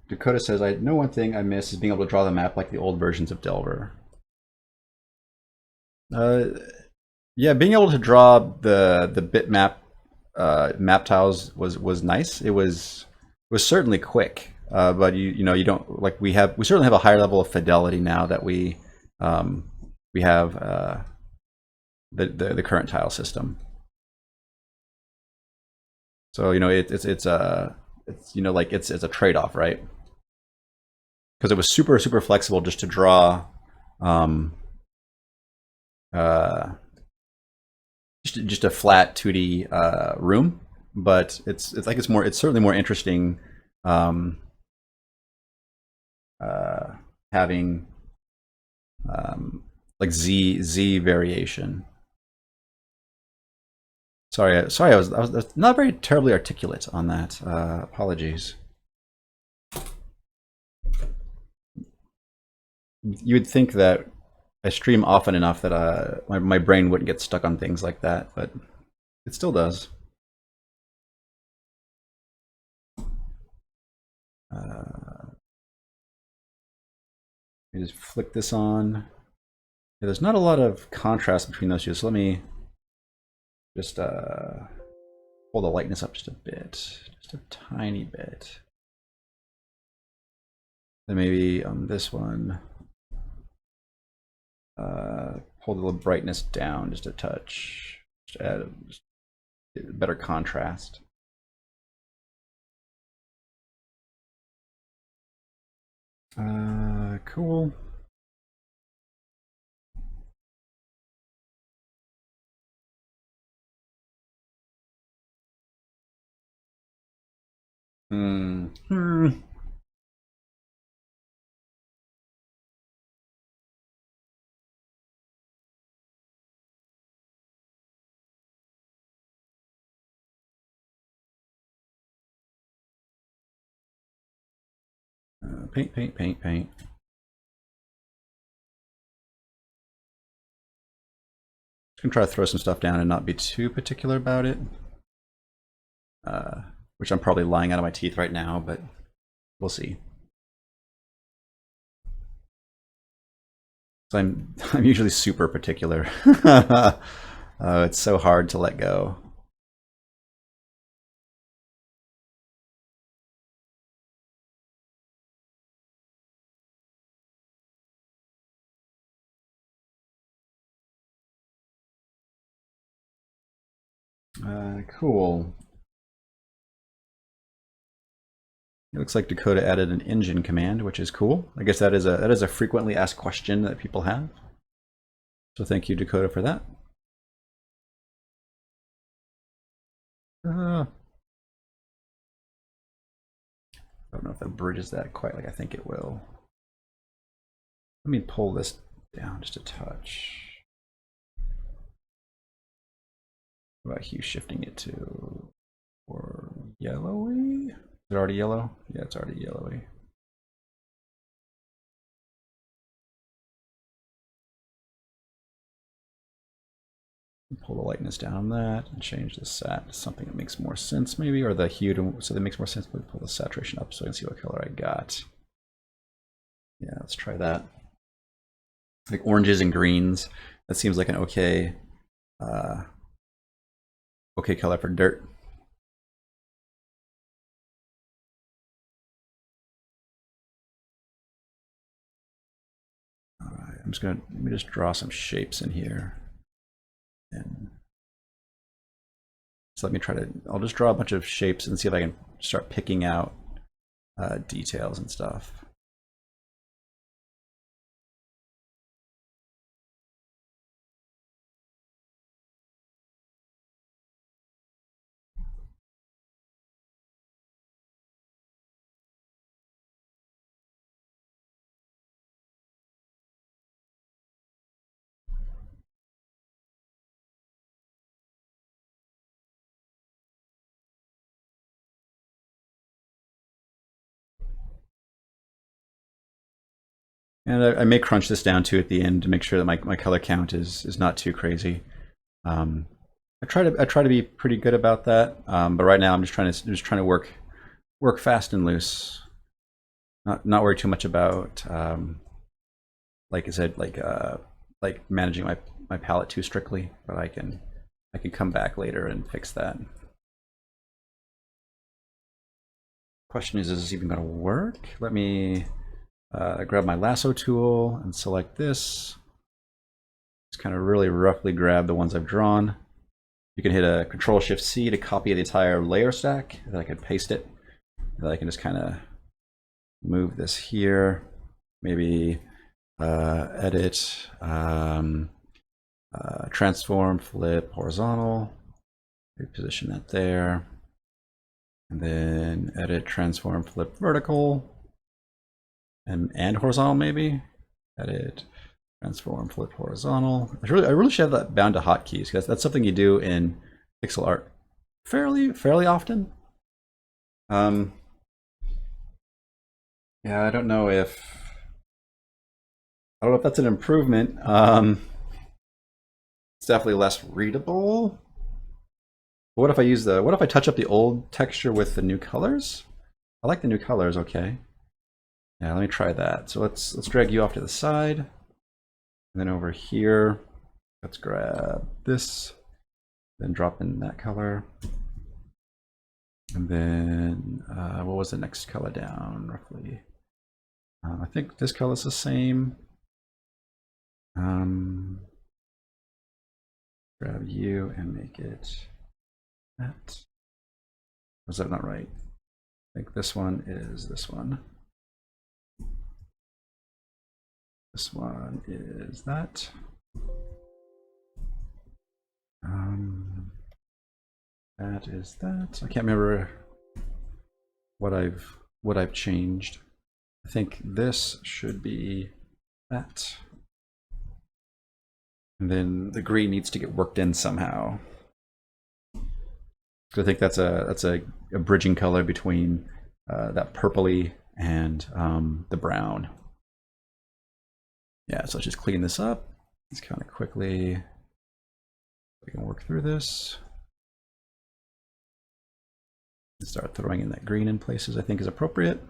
Dakota says, I know one thing I miss is being able to draw the map like the old versions of Delver. Yeah, being able to draw the bitmap map tiles was nice. It was certainly quick, but you know, you don't, like, we certainly have a higher level of fidelity now that we have the current tile system. So you know, it's you know, like it's a trade-off, right? Because it was super flexible just to draw just a flat 2D room, but it's certainly more interesting having like Z variation. Sorry, I was not very terribly articulate on that. Apologies. You would think that I stream often enough that my brain wouldn't get stuck on things like that, but it still does. Let me just flick this on. Yeah, there's not a lot of contrast between those two, so let me just pull the lightness up just a bit, just a tiny bit. Then maybe on this one, pull the brightness down just a touch, just to add a better contrast. Cool. Hmm. Paint, paint, paint, paint. Just gonna try to throw some stuff down and not be too particular about it. Which I'm probably lying out of my teeth right now, but we'll see. So I'm usually super particular. It's so hard to let go. Cool. It looks like Dakota added an engine command, which is cool. I guess that is a frequently asked question that people have. So thank you, Dakota, for that. I don't know if that bridges that quite like I think it will. Let me pull this down just a touch. What about hue shifting it to or yellowy? Is it already yellow? Yeah, it's already yellowy. Pull the lightness down on that and change the sat to something that makes more sense maybe, or the hue to, so that makes more sense. But pull the saturation up so I can see what color I got. Yeah, let's try that. Like oranges and greens. That seems like an okay okay color for dirt. All right, let me just draw some shapes in here. And so let me try to, I'll just draw a bunch of shapes and see if I can start picking out details and stuff. And I may crunch this down too at the end to make sure that my color count is not too crazy. I try to be pretty good about that, but right now I'm just trying to work fast and loose. Not worry too much about like I said, like managing my palette too strictly, but I can come back later and fix that. Question is this even going to work? Let me grab my lasso tool and select this. Just kind of really roughly grab the ones I've drawn. You can hit a Control-Shift-C to copy the entire layer stack. Then I can paste it. Then I can just kind of move this here. Maybe edit, transform, flip, horizontal. Reposition that there. And then edit, transform, flip, vertical. And horizontal maybe. Edit, Transform, flip horizontal. I really should have that bound to hotkeys because that's something you do in pixel art fairly often. Yeah, I don't know if that's an improvement. It's definitely less readable. What if I touch up the old texture with the new colors? I like the new colors, okay. Yeah, let me try that. So let's drag you off to the side. And then over here, let's grab this, then drop in that color. And then what was the next color down roughly? I think this color is the same. Grab you and make it that. Was that not right? I think this one is this one. This one is that. That is that. I can't remember what I've changed. I think this should be that. And then the green needs to get worked in somehow. So I think that's a bridging color between that purpley and the brown. Yeah, so let's just clean this up. Let's kind of quickly, we can work through this. And start throwing in that green in places I think is appropriate.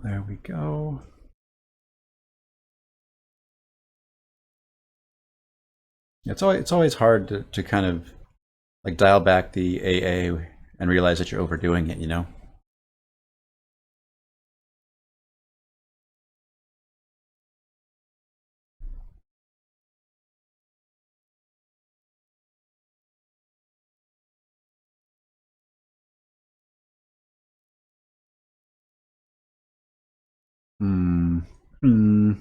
There we go. It's always hard to kind of like dial back the AA and realize that you're overdoing it, you know? Hmm. Hmm.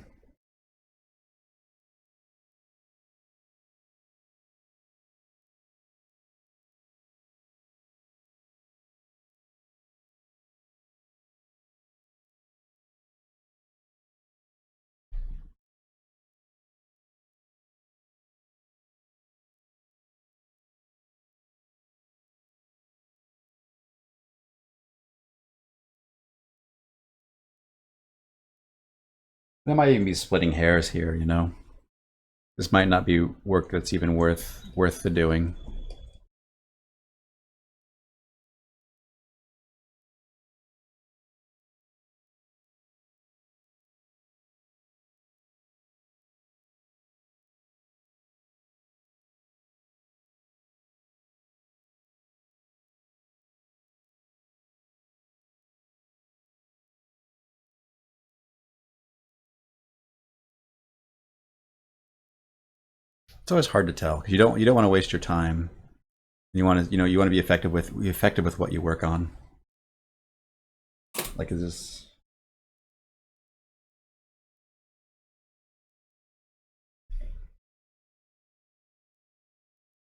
That might even be splitting hairs here, you know? This might not be work that's even worth the doing. It's always hard to tell because you don't want to waste your time. You want to you want to be effective with what you work on. Like is this?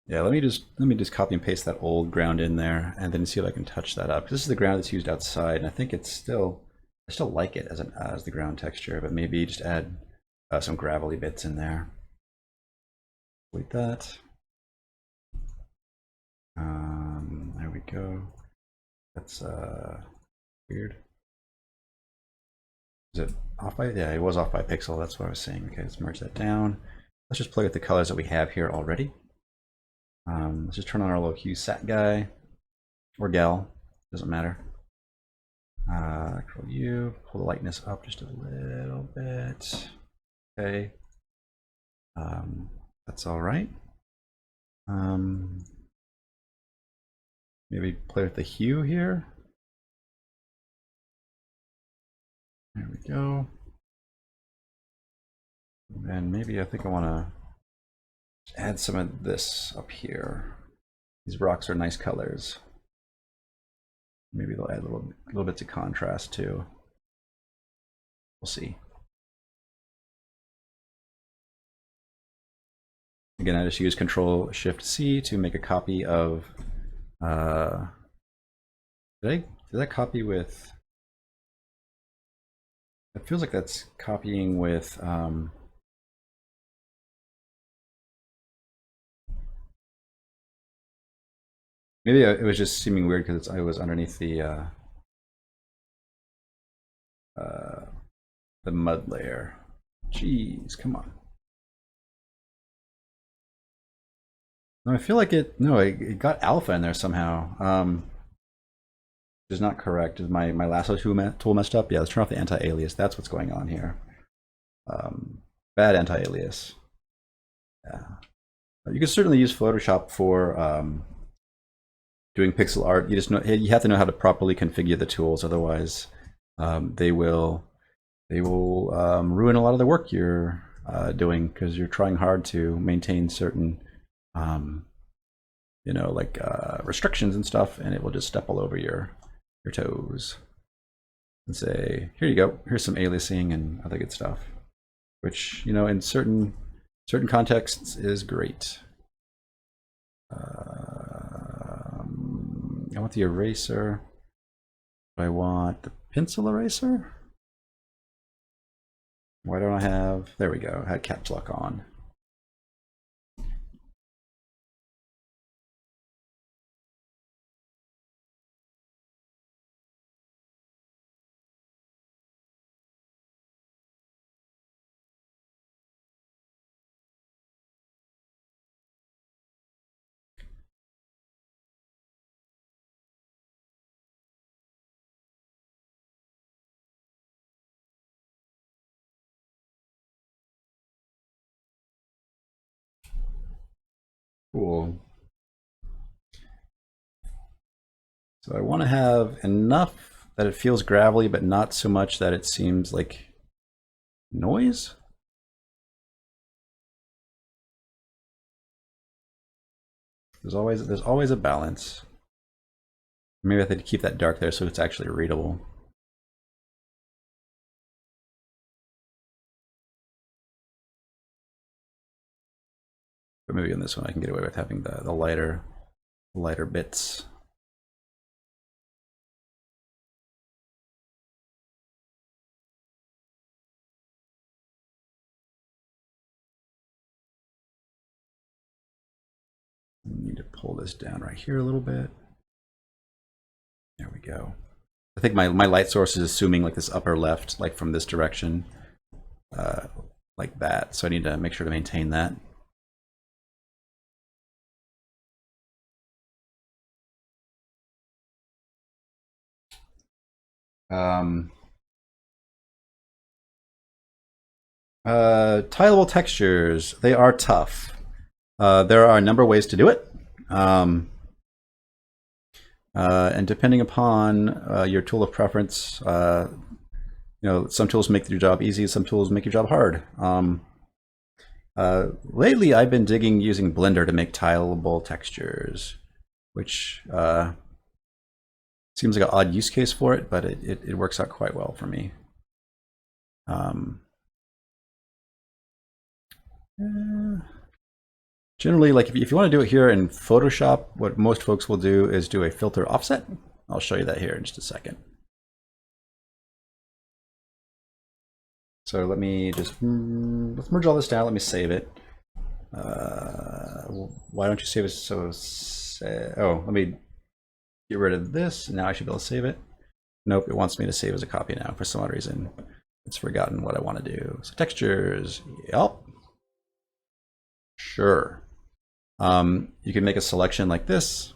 Yeah, let me just copy and paste that old ground in there, and then see if I can touch that up. This is the ground that's used outside, and I think it's still I still like it as the ground texture, but maybe just add some gravelly bits in there. Delete that. There we go. That's weird. Is it off by? Yeah, it was off by a pixel. That's what I was saying. Okay, let's merge that down. Let's just play with the colors that we have here already. Let's just turn on our little hue sat guy or gal, doesn't matter. Control U, pull the lightness up just a little bit. Okay, that's all right. Maybe play with the hue here. There we go. And maybe I think I want to add some of this up here. These rocks are nice colors. Maybe they'll add little bits of contrast too. We'll see. Again, I just use Control Shift C to make a copy of. Did that copy with? It feels like that's copying with. Maybe it was just seeming weird because I was underneath the mud layer. Jeez, come on. No, I feel like it. No, it got alpha in there somehow. Which is not correct. Is my lasso tool messed up? Yeah, let's turn off the anti-alias. That's what's going on here. Bad anti-alias. Yeah. You can certainly use Photoshop for doing pixel art. You have to know how to properly configure the tools. Otherwise, they will ruin a lot of the work you're doing because you're trying hard to maintain certain like restrictions and stuff, and it will just step all over your toes and say, here you go, here's some aliasing and other good stuff, which in certain contexts is great. I want the eraser. I want the pencil eraser. Why don't I have? There we go. I had caps lock on. Cool. So I want to have enough that it feels gravelly, but not so much that it seems like noise. There's always a balance. Maybe I have to keep that dark there so it's actually readable. But maybe in this one I can get away with having the lighter bits. I need to pull this down right here a little bit. There we go. I think my light source is assuming like this upper left, like from this direction, like that. So I need to make sure to maintain that. Tileable textures, they are tough. There are a number of ways to do it. And depending upon your tool of preference, some tools make your job easy, some tools make your job hard. Lately, I've been digging using Blender to make tileable textures, which seems like an odd use case for it, but it works out quite well for me. Generally, like if you want to do it here in Photoshop, what most folks will do is do a filter offset. I'll show you that here in just a second. So let me just let's merge all this down. Let me save it. Why don't you save it? Let me get rid of this. Now I should be able to save it. Nope, it wants me to save as a copy now for some odd reason. It's forgotten what I want to do. So textures, yep. Sure. You can make a selection like this.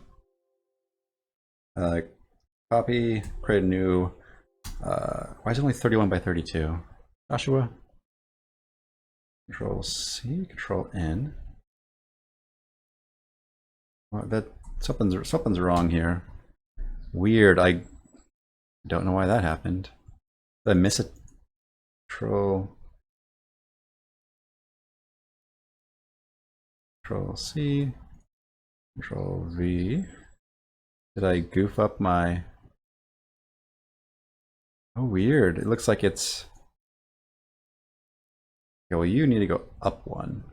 Copy, create a new. Why is it only 31 by 32? Joshua. Control C, Control N. Well, something's wrong here. Weird. I don't know why that happened. Did I miss it? Control C, Control V. Did I goof up my? Oh, weird. It looks like it's. Okay, well, you need to go up one.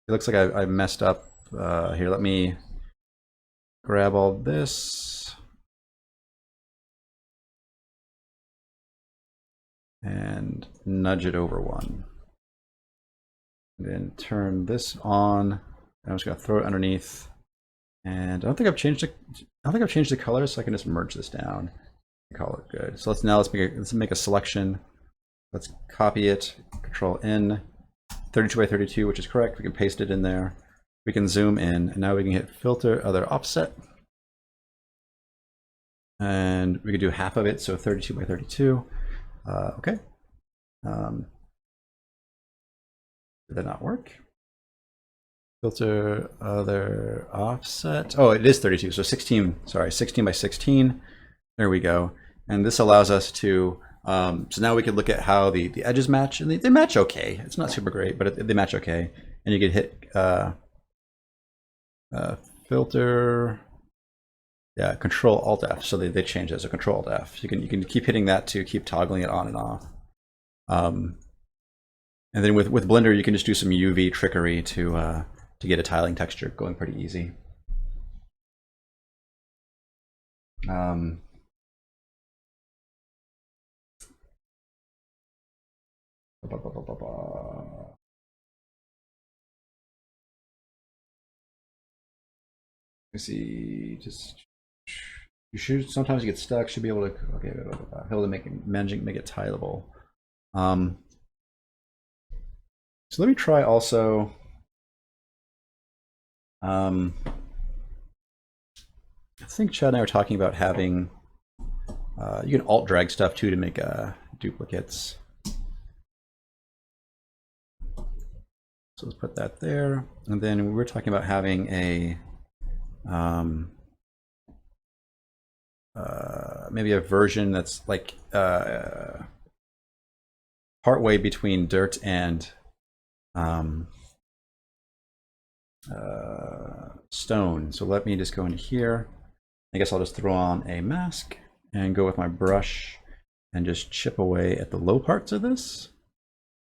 It looks like I messed up. Here, let me grab all this. And nudge it over one. And then turn this on. I'm just gonna throw it underneath. And I don't think I've changed the color, so I can just merge this down and call it good. So let's make a selection. Let's copy it, Control N, 32 by 32, which is correct. We can paste it in there. We can zoom in, and now we can hit Filter, Other Offset. And we could do half of it, so 32 by 32. Okay. Did that not work? Filter, Other Offset. Oh, it is 32, so 16 by 16. There we go. And this allows us to, so now we can look at how the edges match, and they match okay. It's not super great, but they match okay. And you can hit Filter, yeah, Control Alt F. So they change it. So Control Alt F. You can keep hitting that to keep toggling it on and off. And then with Blender, you can just do some UV trickery to get a tiling texture going pretty easy. Let's see, just you should sometimes you get stuck. Should be able to be able to make it tileable. So let me try also. I think Chad and I were talking about having you can alt drag stuff too to make duplicates. So let's put that there, and then we were talking about having a maybe a version that's like partway between dirt and stone. So let me just go into here. I guess I'll just throw on a mask and go with my brush and just chip away at the low parts of this.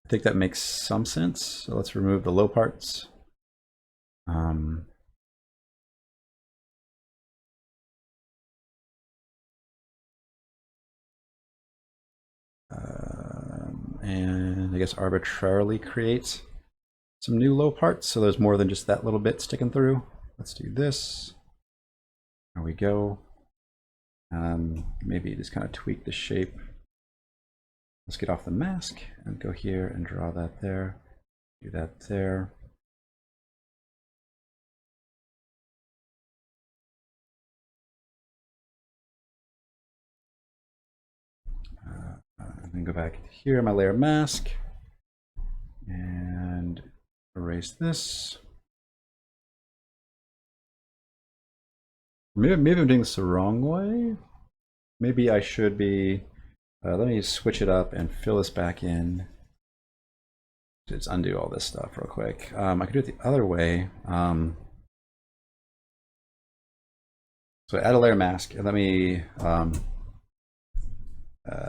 I think that makes some sense. So let's remove the low parts. And I guess arbitrarily create some new low parts, so there's more than just that little bit sticking through. Let's do this. There we go. Maybe just kind of tweak the shape. Let's get off the mask and go here and draw that there. Do that there. And then go back here, my layer mask, and erase this. Maybe I'm doing this the wrong way. Maybe I should be, let me switch it up and fill this back in. Let's undo all this stuff real quick. I could do it the other way. So add a layer mask, and let me,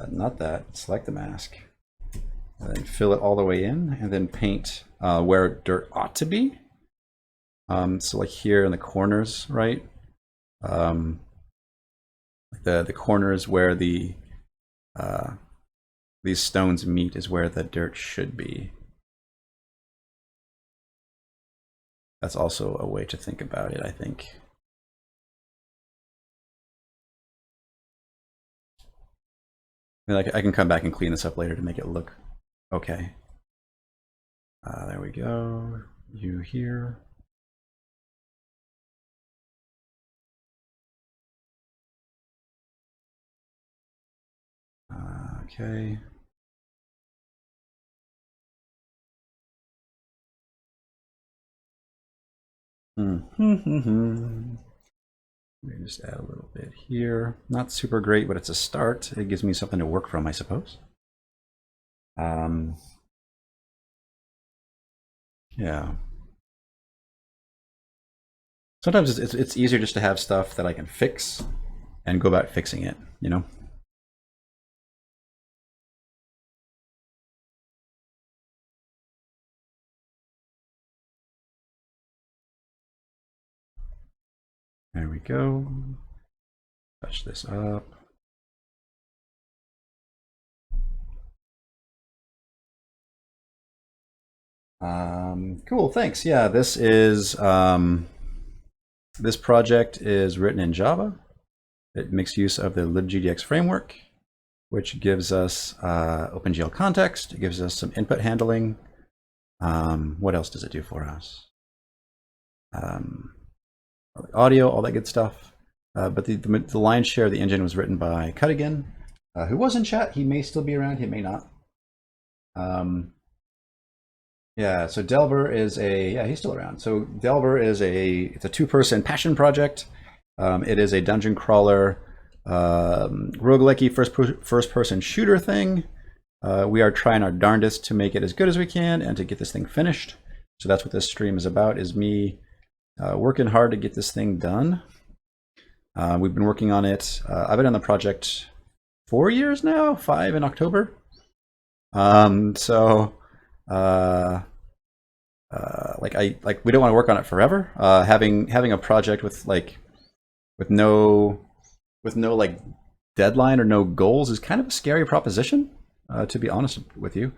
not that, select the mask, and then fill it all the way in, and then paint where dirt ought to be. So like here in the corners, right? The corners where the these stones meet is where the dirt should be. That's also a way to think about it, I think. And I can come back and clean this up later to make it look okay. There we go. You here. Okay. Maybe just add a little bit here. Not super great, but it's a start. It gives me something to work from, I suppose. Yeah. Sometimes it's easier just to have stuff that I can fix and go about fixing it, you know? There we go. Touch this up. Cool, thanks. Yeah, this project is written in Java. It makes use of the libgdx framework, which gives us OpenGL context. It gives us some input handling. What else does it do for us? Audio, all that good stuff. But the lion's share of the engine was written by Cuttigan, who was in chat. He may still be around, he may not. Yeah, so Delver is he's still around. So Delver is it's a two-person passion project. It is a dungeon crawler, roguelike first-person shooter thing. We are trying our darndest to make it as good as we can and to get this thing finished. So that's what this stream is about, is me working hard to get this thing done. We've been working on it. I've been on the project 4 years now, 5 in October. We don't want to work on it forever. Having a project with no like deadline or no goals is kind of a scary proposition, to be honest with you.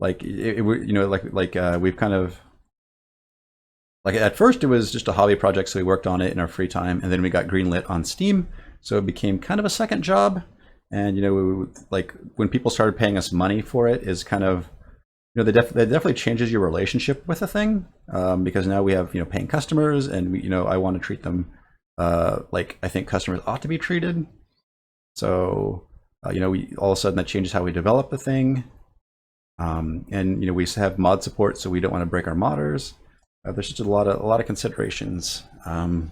We've kind of at first it was just a hobby project, so we worked on it in our free time, and then we got greenlit on Steam, so it became kind of a second job. And when people started paying us money for it, is kind of that definitely changes your relationship with a thing, because now we have paying customers, and I want to treat them like I think customers ought to be treated. So we all of a sudden that changes how we develop the thing, and we have mod support, so we don't want to break our modders. There's just a lot of considerations in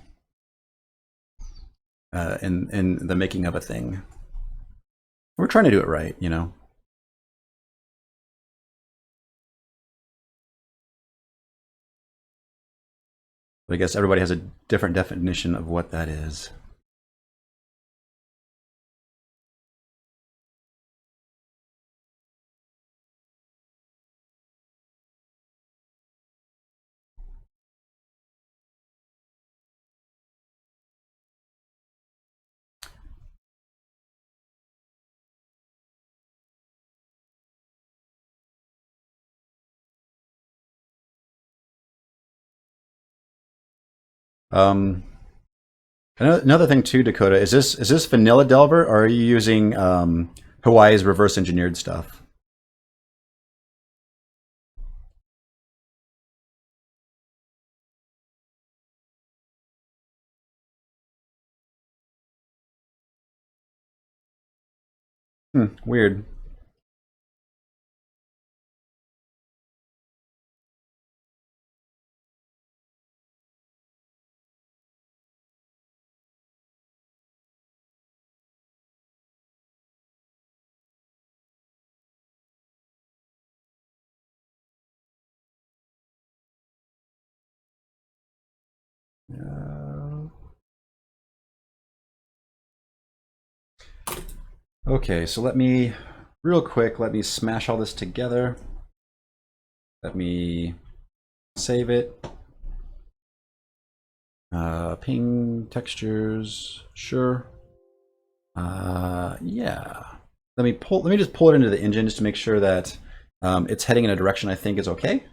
the making of a thing. We're trying to do it right, But I guess everybody has a different definition of what that is. Another thing too, Dakota, is this vanilla Delver, or are you using Hawaii's reverse engineered stuff? Weird. Okay, so real quick, let me smash all this together. Let me save it. Ping textures, sure. Yeah. Let me just pull it into the engine just to make sure that it's heading in a direction I think is okay.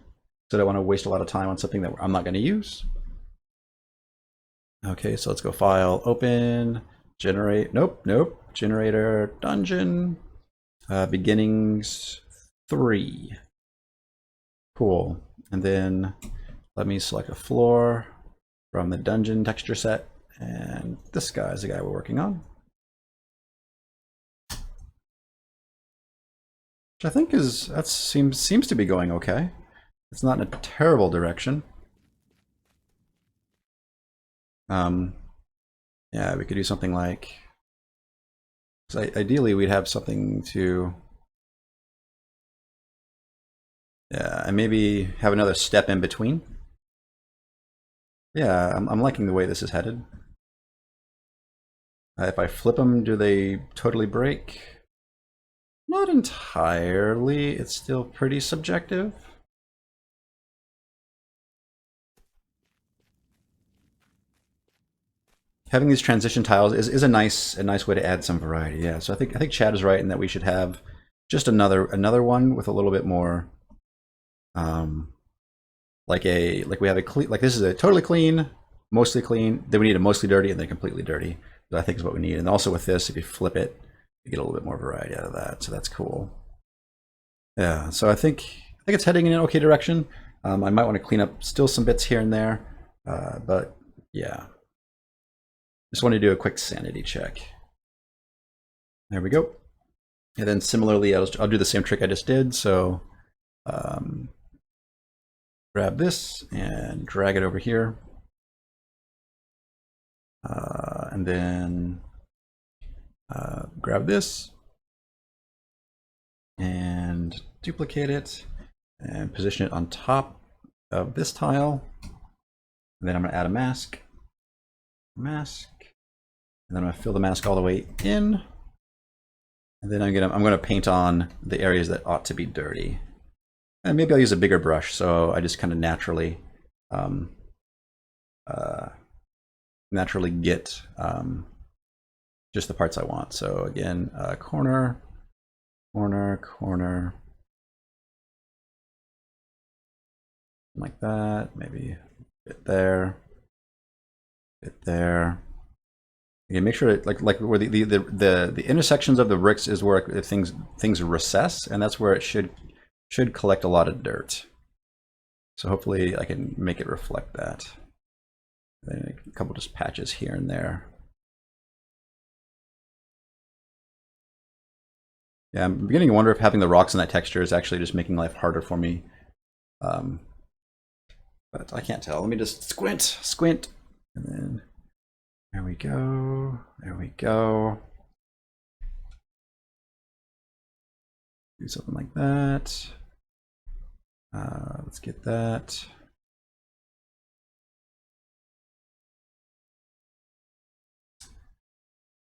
So I don't want to waste a lot of time on something that I'm not going to use. Okay, so let's go file, open, generate, nope, generator, dungeon, beginnings 3. Cool. And then let me select a floor from the dungeon texture set, and this guy is the guy we're working on. Which I think seems to be going okay. It's not in a terrible direction. Yeah, we could do something like, ideally we'd have something to, yeah, and maybe have another step in between. Yeah, I'm liking the way this is headed. If I flip them, do they totally break? Not entirely. It's still pretty subjective. having these transition tiles is a nice way to add some variety. Yeah, so I think Chad is right in that we should have just another one with a little bit more, like we have a clean, like this is a totally clean, mostly clean. Then we need a mostly dirty and then completely dirty. That I think is what we need. And also with this, if you flip it, you get a little bit more variety out of that. So that's cool. Yeah. So I think it's heading in an okay direction. I might want to clean up still some bits here and there, but yeah. Just want to do a quick sanity check. There we go. And then similarly, I'll do the same trick I just did. So grab this and drag it over here. And then grab this and duplicate it and position it on top of this tile. And then I'm going to add a mask. And then I'm going to fill the mask all the way in. And then I'm going to paint on the areas that ought to be dirty. And maybe I'll use a bigger brush, so I just kind of naturally get just the parts I want. So again, corner, like that. Maybe a bit there, Again, make sure that, like where the intersections of the bricks is where things recess, and that's where it should collect a lot of dirt. So hopefully I can make it reflect that. Then a couple just patches here and there. Yeah, I'm beginning to wonder if having the rocks in that texture is actually just making life harder for me. But I can't tell. Let me just squint, and then there we go. Do something like that. Let's get that.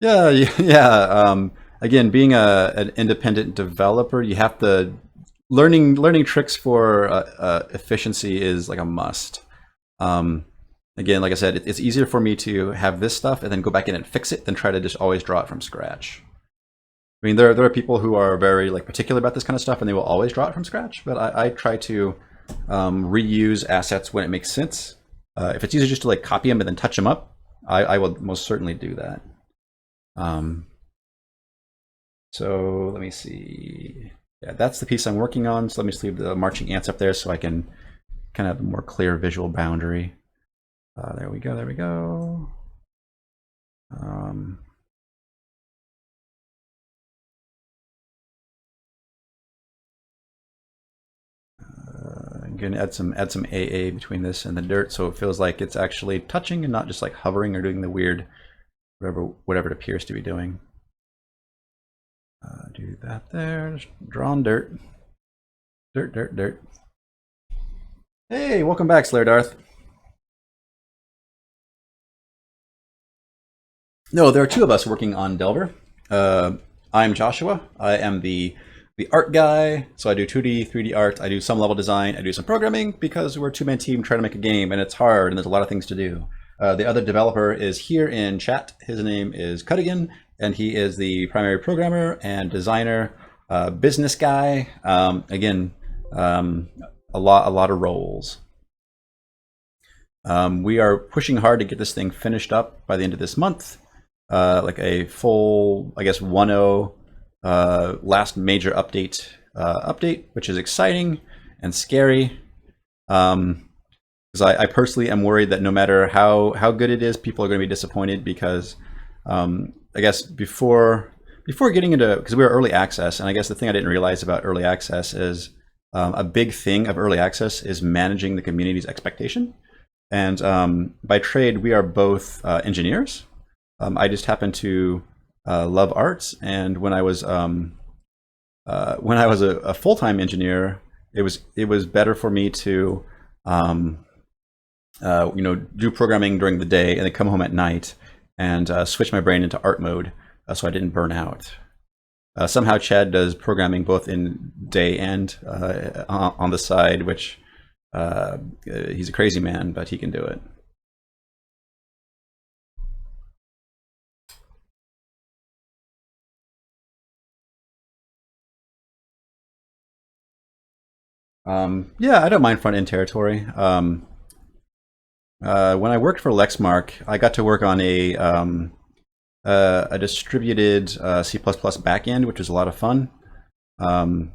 Yeah. Again, being an independent developer, you have to learning tricks for efficiency is like a must. Again, like I said, it's easier for me to have this stuff and then go back in and fix it than try to just always draw it from scratch. I mean, there are people who are very particular about this kind of stuff, and they will always draw it from scratch. But I try to reuse assets when it makes sense. If it's easier just to copy them and then touch them up, I will most certainly do that. So let me see. Yeah, that's the piece I'm working on. So let me just leave the marching ants up there so I can kind of have a more clear visual boundary. There we go. I'm going to add some AA between this and the dirt, so it feels like it's actually touching and not just like hovering or doing the weird whatever it appears to be doing. Do that there. Just drawn dirt. Dirt. Hey, welcome back, Slayer Darth. No, there are two of us working on Delver. I'm Joshua. I am the art guy, so I do 2D, 3D art. I do some level design. I do some programming because we're a two-man team trying to make a game, and it's hard, and there's a lot of things to do. The other developer is here in chat. His name is Cuttigan, and he is the primary programmer and designer, business guy. Again, a lot of roles. We are pushing hard to get this thing finished up by the end of this month. Like a full, I guess, 1.0 last major update, which is exciting and scary. Because I personally am worried that no matter how good it is, people are going to be disappointed because I guess before getting into, because we were early access, and I guess the thing I didn't realize about early access is a big thing of early access is managing the community's expectation. And by trade, we are both engineers. I just happen to love arts, and when I was a full-time engineer, it was better for me to do programming during the day and then come home at night and switch my brain into art mode so I didn't burn out. Somehow Chad does programming both in day and on the side, which he's a crazy man, but he can do it. Yeah, I don't mind front end territory. When I worked for Lexmark, I got to work on a distributed C++ backend, which was a lot of fun. Um,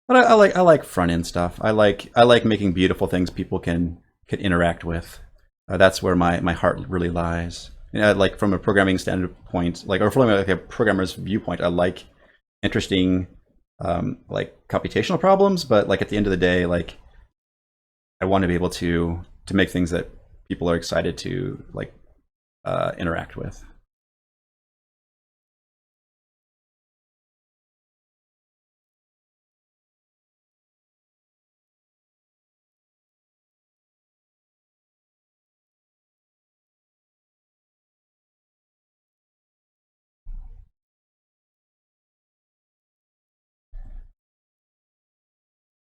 but I like front end stuff. I like making beautiful things people can interact with. That's where my heart really lies. You know, like from a programming standpoint, like or from like a programmer's viewpoint, I like interesting like computational problems. But like at the end of the day, like I want to be able to make things that people are excited to like interact with.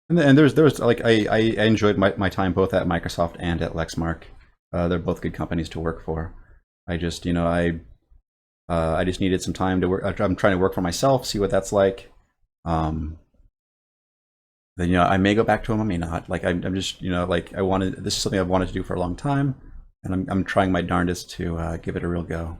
And there's like I enjoyed my time both at Microsoft and at Lexmark. They're both good companies to work for. I just you know I just needed some time to work. I'm trying to work for myself, see what that's like. Um, then I may go back to them, I may not. Like I'm just like I wanted this is something I've wanted to do for a long time, and I'm trying my darndest to give it a real go.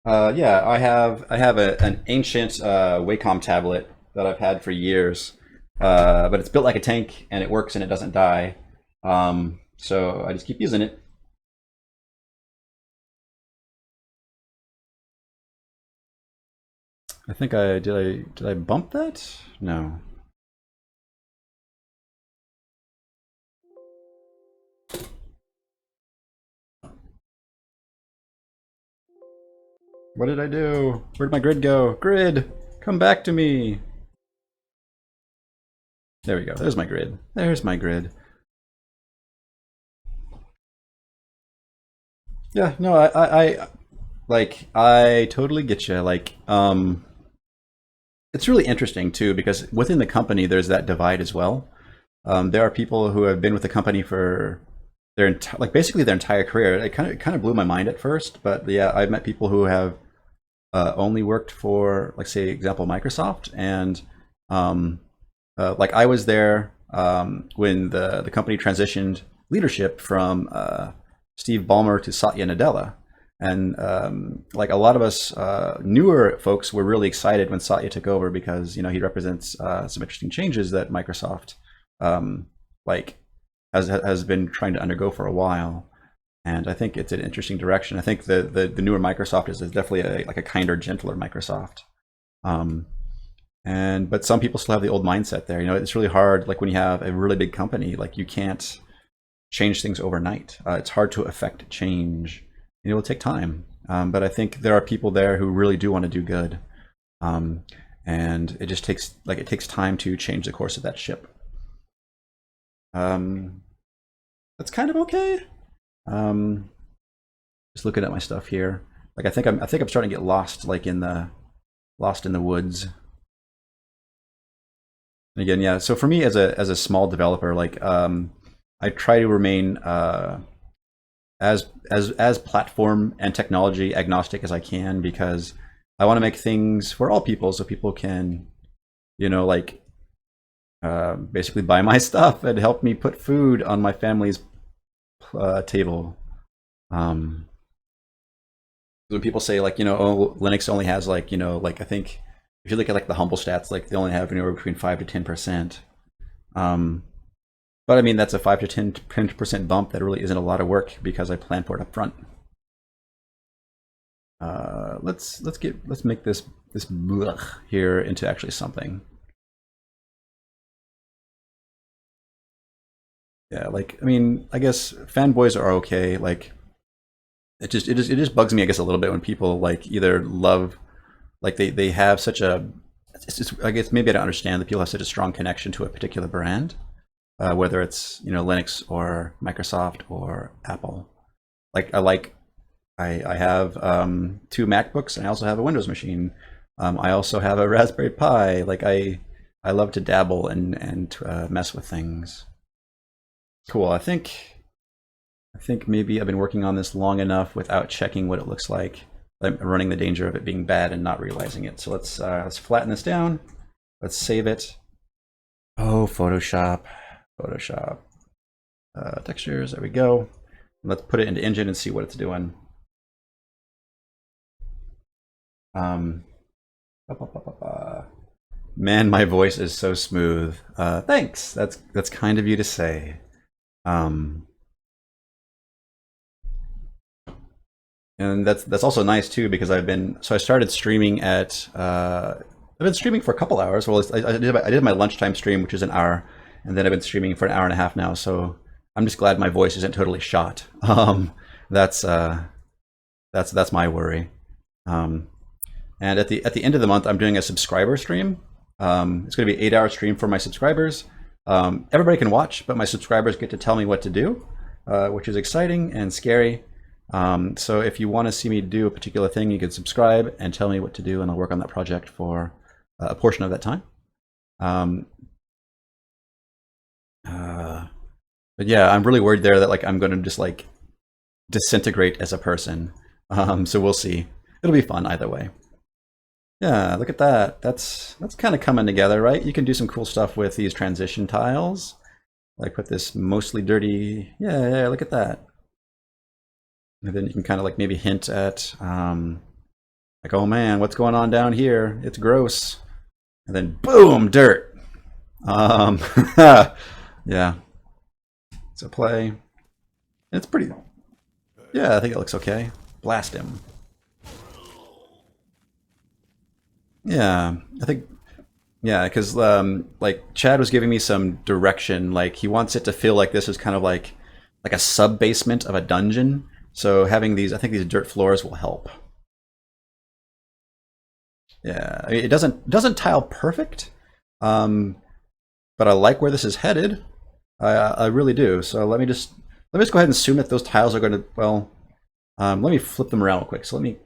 Yeah, I have an ancient Wacom tablet that I've had for years, but it's built like a tank and it works and it doesn't die. So I just keep using it. I think I did I bump that? No. What did I do? Where'd my grid go? Grid, come back to me. There we go. There's my grid. There's my grid. Yeah, no, I totally get you. Like, it's really interesting too because within the company there's that divide as well. There are people who have been with the company for like basically their entire career. It kind of blew my mind at first, but yeah, I've met people who have only worked for, like, say, example, Microsoft, and um, like I was there when the company transitioned leadership from Steve Ballmer to Satya Nadella. And like a lot of us newer folks were really excited when Satya took over because he represents some interesting changes that Microsoft um, like has been trying to undergo for a while. And I think it's an interesting direction. I think the newer Microsoft is definitely like a kinder, gentler Microsoft. Um, and but some people still have the old mindset there. It's really hard. Like when you have a really big company, like you can't change things overnight. It's hard to affect change. It will take time. But I think there are people there who really do want to do good. Um, and it takes time to change the course of that ship. Um, that's kind of okay. Um, just looking at my stuff here. Like I think I'm starting to get lost, like in the lost in the woods. And again, yeah. So for me, as a small developer, like I try to remain as platform and technology agnostic as I can because I want to make things for all people, so people can, like basically buy my stuff and help me put food on my family's table. Um, when people say like oh Linux only has like like I think if you look at like the humble stats, like they only have anywhere between 5 to 10%. Um, but I mean that's a 5 to 10% bump that really isn't a lot of work because I plan for it up front. Let's make this blech here into actually something. Yeah, like I mean I guess fanboys are okay. Like it just bugs me I guess a little bit when people like either love like they have such a I guess maybe I don't understand that people have such a strong connection to a particular brand, whether it's Linux or Microsoft or Apple. Like I have two MacBooks and I also have a Windows machine. I also have a Raspberry Pi. Like I love to dabble and mess with things. Cool. I think maybe I've been working on this long enough without checking what it looks like. I'm running the danger of it being bad and not realizing it. So let's flatten this down. Let's save it. Oh, Photoshop, Photoshop. Textures, there we go. Let's put it into Engine and see what it's doing. Man, my voice is so smooth. Thanks. That's kind of you to say. And that's also nice too because I started streaming at I've been streaming for a couple hours. Well, I did my lunchtime stream, which is an hour, and then I've been streaming for an hour and a half now. So I'm just glad my voice isn't totally shot. That's my worry. And at the end of the month, I'm doing a subscriber stream. It's going to be an 8-hour stream for my subscribers. Everybody can watch, but my subscribers get to tell me what to do, which is exciting and scary. So if you want to see me do a particular thing, you can subscribe and tell me what to do, and I'll work on that project for a portion of that time. But yeah, I'm really worried there that like I'm going to just like disintegrate as a person. So we'll see. It'll be fun either way. Yeah, look at that. That's kind of coming together, right? You can do some cool stuff with these transition tiles. Like put this mostly dirty. Yeah, look at that. And then you can kind of like maybe hint at like, oh man, what's going on down here? It's gross. And then boom, dirt. Yeah. So play. It's pretty. Yeah, I think it looks okay. Blast him. Yeah, I think. Yeah, because like Chad was giving me some direction. Like he wants it to feel like this is kind of like a sub basement of a dungeon. So having these, I think these dirt floors will help. Yeah, I mean, it doesn't tile perfect, but I like where this is headed. I really do. So let me just go ahead and assume that those tiles are going to well. Let me flip them around real quick. So let me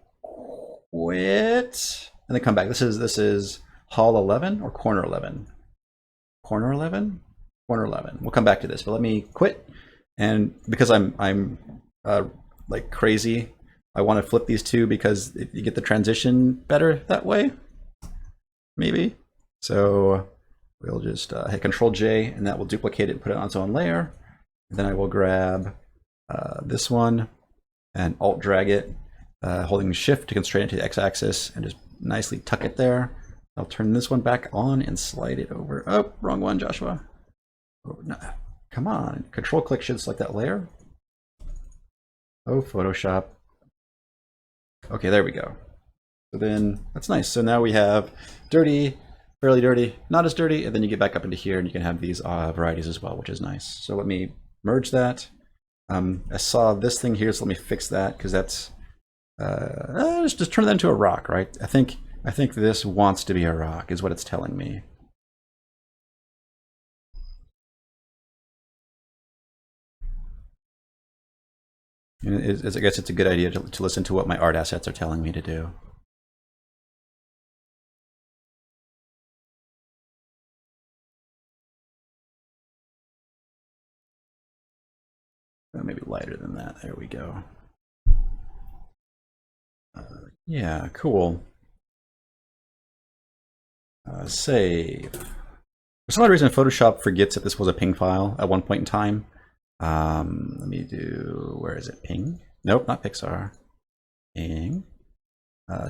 quit and then come back. This is hall 11 or corner 11. Corner 11. Corner 11. We'll come back to this, but let me quit. And because I'm like crazy, I want to flip these two because you get the transition better that way. Maybe. So we'll just hit Control J, and that will duplicate it and put it on its own layer. And then I will grab this one and Alt drag it, holding Shift to constrain it to the X-axis, and just nicely tuck it there. I'll turn this one back on and slide it over. Oh, wrong one, Joshua. Oh, no. Come on. Control click should select that layer. Oh, Photoshop. Okay, there we go. So then that's nice. So now we have dirty, fairly dirty, not as dirty, and then you get back up into here and you can have these varieties as well, which is nice. So let me merge that. I saw this thing here, so let me fix that because that's just turn that into a rock, right? I think this wants to be a rock, is what it's telling me. And I guess it's a good idea to listen to what my art assets are telling me to do. Maybe lighter than that. There we go. Yeah, cool. Save. For some odd reason, Photoshop forgets that this was a ping file at one point in time. Let me do, where is it? Ping? Nope, not Pixar. Ping.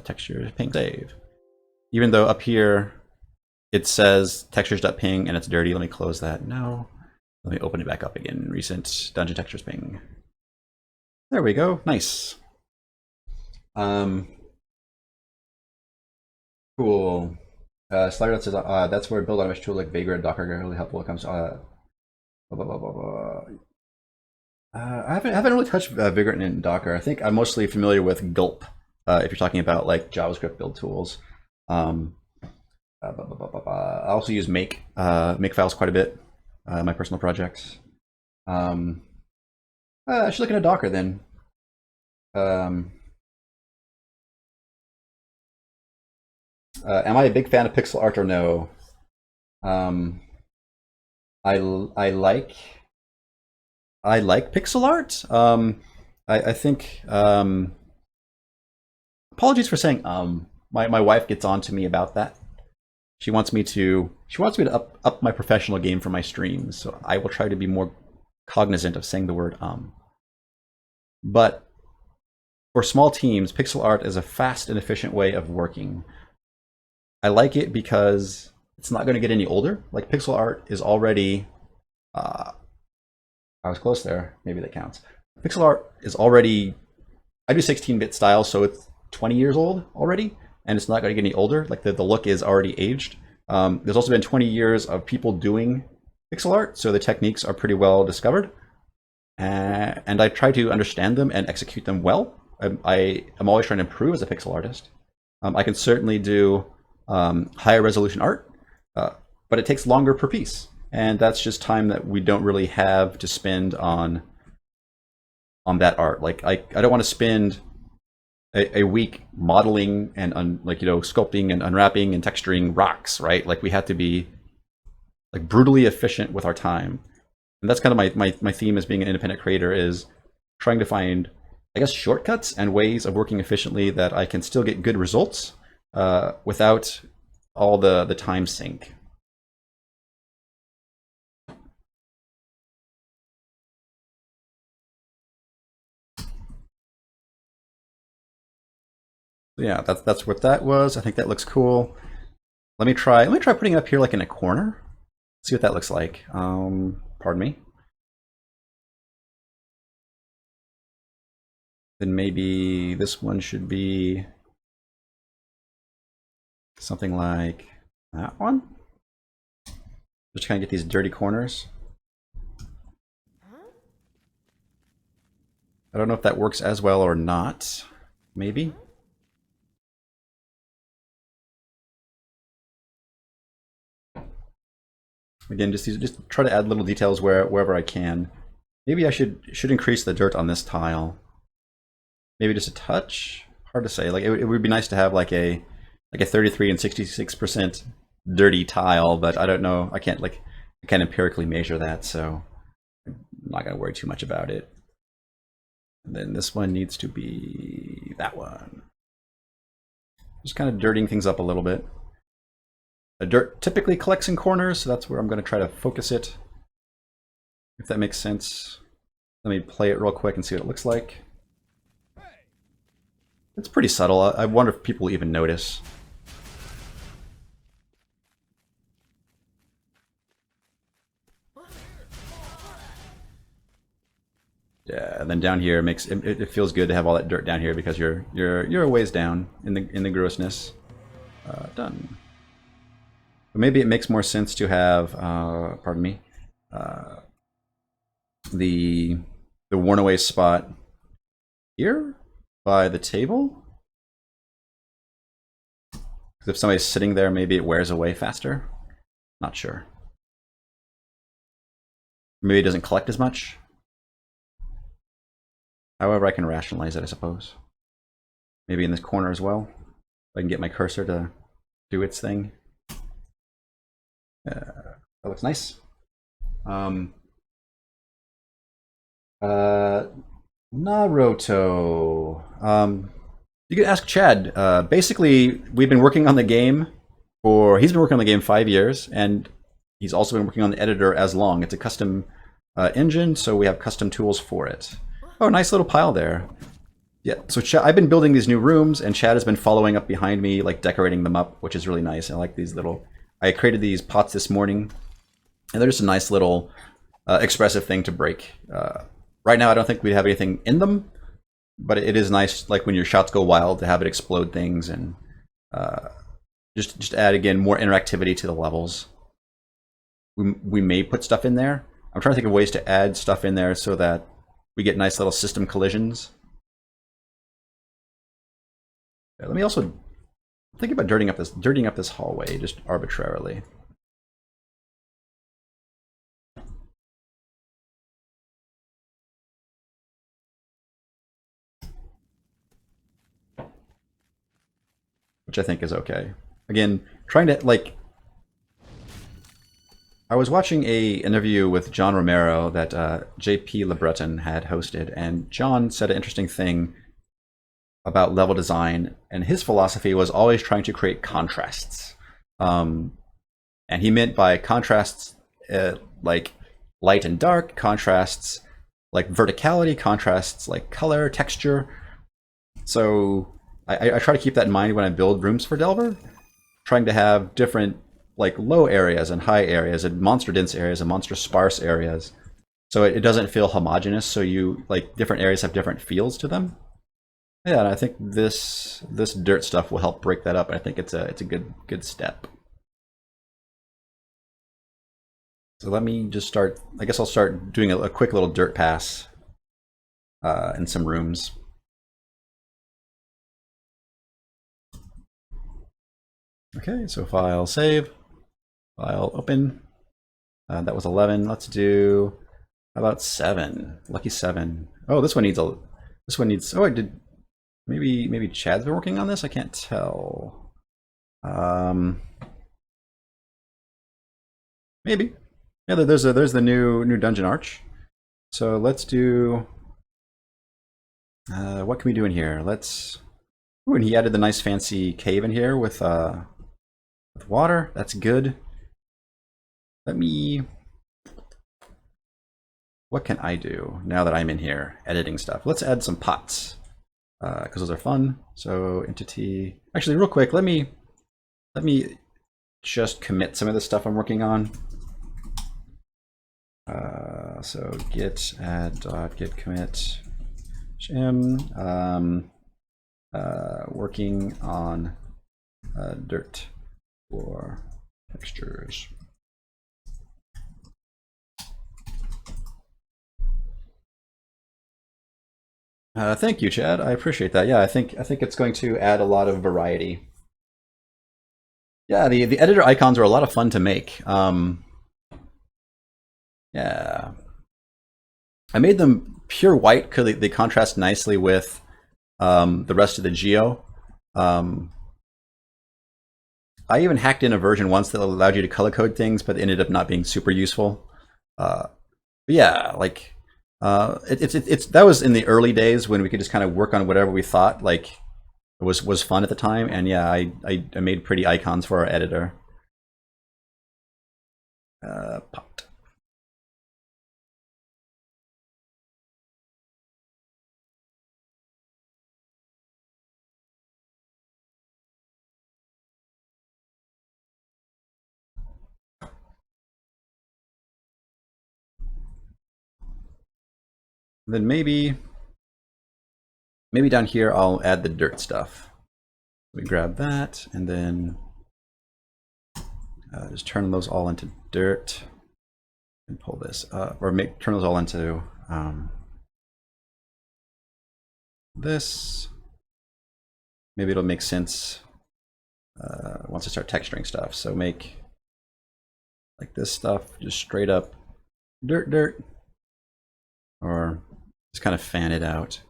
Textures, ping, save. Even though up here it says textures.ping and it's dirty, let me close that. No. Let me open it back up again. Recent dungeon textures ping. There we go. Nice. Cool. Slider says that's where build automation tool like Vagrant Docker are really helpful when it comes to blah, blah, blah, blah. I haven't really touched Vagrant in Docker. I think I'm mostly familiar with Gulp. If you're talking about like JavaScript build tools. I also use Makefiles quite a bit. My personal projects. I should look into Docker then. Am I a big fan of pixel art or no? I like I like pixel art. I think apologies for saying my wife gets on to me about that. She wants me to up my professional game for my streams, so I will try to be more cognizant of saying the word. But for small teams, pixel art is a fast and efficient way of working. I like it because it's not going to get any older. Like pixel art is already, I was close there. Maybe that counts. Pixel art is already, I do 16-bit style, so it's 20 years old already, and it's not going to get any older. Like the look is already aged. There's also been 20 years of people doing pixel art, so the techniques are pretty well discovered. And I try to understand them and execute them well. I am always trying to improve as a pixel artist. I can certainly do higher resolution art, but it takes longer per piece, and that's just time that we don't really have to spend on that art. Like I don't want to spend a week modeling and sculpting and unwrapping and texturing rocks, right? Like we have to be like brutally efficient with our time. And that's kind of my theme as being an independent creator, is trying to find, I guess, shortcuts and ways of working efficiently that I can still get good results without all the time sink. Yeah, that's what that was. I think that looks cool. Let me try putting it up here like in a corner. See what that looks like. Pardon me. Then maybe this one should be something like that one. Just kind of get these dirty corners. I don't know if that works as well or not. Maybe. Again, just try to add little details wherever I can. Maybe I should increase the dirt on this tile. Maybe just a touch. Hard to say. Like it would be nice to have like a 33 and 66% dirty tile, but I don't know. I can't empirically measure that, so I'm not gonna worry too much about it. And then this one needs to be that one. Just kind of dirtying things up a little bit. The dirt typically collects in corners, so that's where I'm going to try to focus it, if that makes sense. Let me play it real quick and see what it looks like. It's pretty subtle. I wonder if people even notice. Yeah, and then down here it feels good to have all that dirt down here because you're a ways down in the grossness. Done. But maybe it makes more sense to have, pardon me, the worn away spot here by the table. Because if somebody's sitting there, maybe it wears away faster. Not sure. Maybe it doesn't collect as much. However, I can rationalize it, I suppose. Maybe in this corner as well. If I can get my cursor to do its thing. That looks nice. Naruto. You could ask Chad. Basically, we've been working on the game he's been working on the game 5 years, and he's also been working on the editor as long. It's a custom engine, so we have custom tools for it. Oh, nice little pile there. Yeah, so I've been building these new rooms, and Chad has been following up behind me, like decorating them up, which is really nice. I like these little... I created these pots this morning, and they're just a nice little expressive thing to break. Right now, I don't think we have anything in them, but it is nice, like when your shots go wild, to have it explode things and just add, again, more interactivity to the levels. We may put stuff in there. I'm trying to think of ways to add stuff in there so that we get nice little system collisions. Yeah, let me also think about dirtying up this hallway just arbitrarily. Which I think is okay. Again, trying to, like... I was watching a interview with John Romero that JP LeBreton had hosted, and John said an interesting thing about level design, and his philosophy was always trying to create contrasts. And he meant by contrasts like light and dark, contrasts like verticality, contrasts like color, texture. So I try to keep that in mind when I build rooms for Delver, trying to have different like low areas and high areas and monster dense areas and monster sparse areas. So it doesn't feel homogeneous. So you like different areas have different feels to them. Yeah, and I think this dirt stuff will help break that up. I think it's a good step. So let me just start. I guess I'll start doing a quick little dirt pass in some rooms. Okay, so file save, file open. That was 11. Let's do how about 7? Lucky 7. Oh, this one needs a. This one needs. Oh, I did. Maybe Chad's been working on this. I can't tell. Maybe. Yeah, there's the new dungeon arch. So let's do. What can we do in here? Let's. Ooh, and he added the nice fancy cave in here with water. That's good. Let me. What can I do now that I'm in here editing stuff? Let's add some pots because those are fun. So entity. Actually, real quick, let me just commit some of the stuff I'm working on. So git add dot git commit shim working on dirt for textures. Thank you, Chad. I appreciate that. Yeah, I think it's going to add a lot of variety. Yeah, the editor icons are a lot of fun to make. Yeah, I made them pure white because they contrast nicely with the rest of the geo. I even hacked in a version once that allowed you to color code things, but it ended up not being super useful. Yeah, like it's that was in the early days when we could just kind of work on whatever we thought like was fun at the time. And yeah, I made pretty icons for our editor. Pot. Then maybe down here I'll add the dirt stuff. We grab that and then just turn those all into dirt and pull this up, or turn those all into this. Maybe it'll make sense once I start texturing stuff. So make like this stuff just straight up dirt, or just kind of fan it out.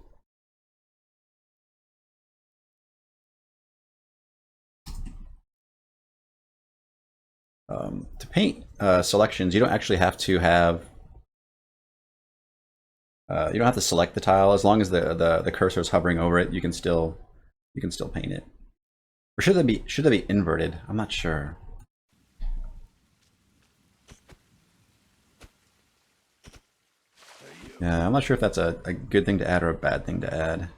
To paint selections, you don't actually have to have. You don't have to select the tile as long as the cursor is hovering over it. You can still paint it. Or should that be inverted? I'm not sure. Yeah, I'm not sure if that's a good thing to add or a bad thing to add.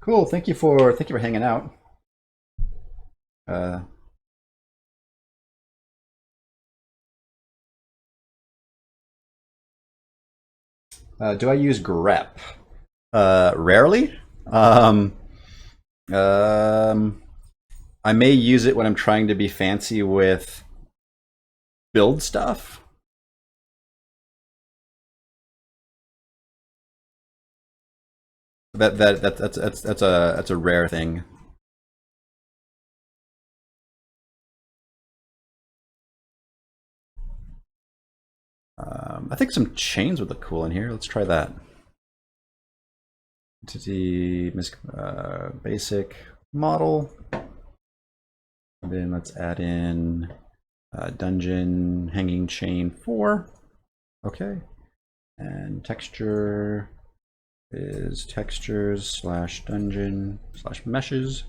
Cool. Thank you for hanging out. Do I use grep? Rarely. I may use it when I'm trying to be fancy with build stuff. That's a rare thing. I think some chains would look cool in here. Let's try that. Entity basic model. And then let's add in dungeon hanging chain 4. Okay. And texture is textures / dungeon / meshes.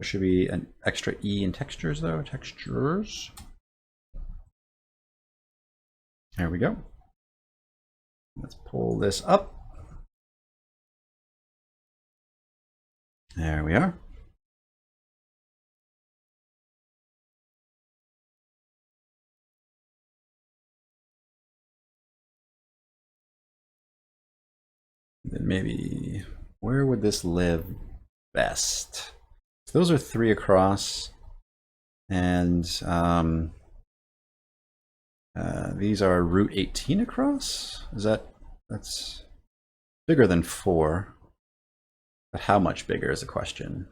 There should be an extra E in textures though. Textures. There we go. Let's pull this up. There we are. Then maybe, where would this live best? So those are 3 across, and these are route 18 across. That's bigger than 4, but how much bigger is the question.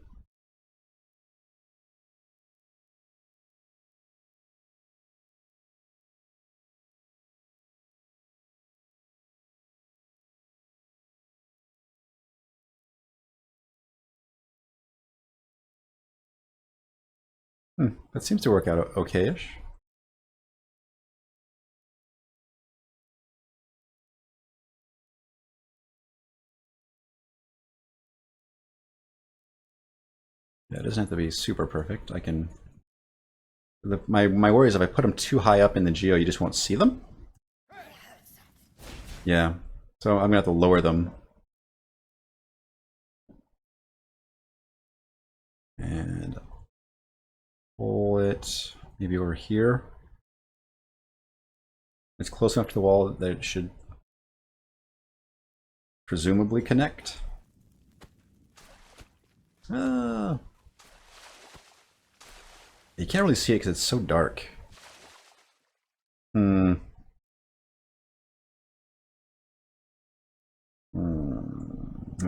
That seems to work out okay-ish. Yeah, it doesn't have to be super perfect. I can. My worry is if I put them too high up in the geo, you just won't see them. Yeah, so I'm gonna have to lower them. And pull it maybe over here. It's close enough to the wall that it should presumably connect. You can't really see it because it's so dark. I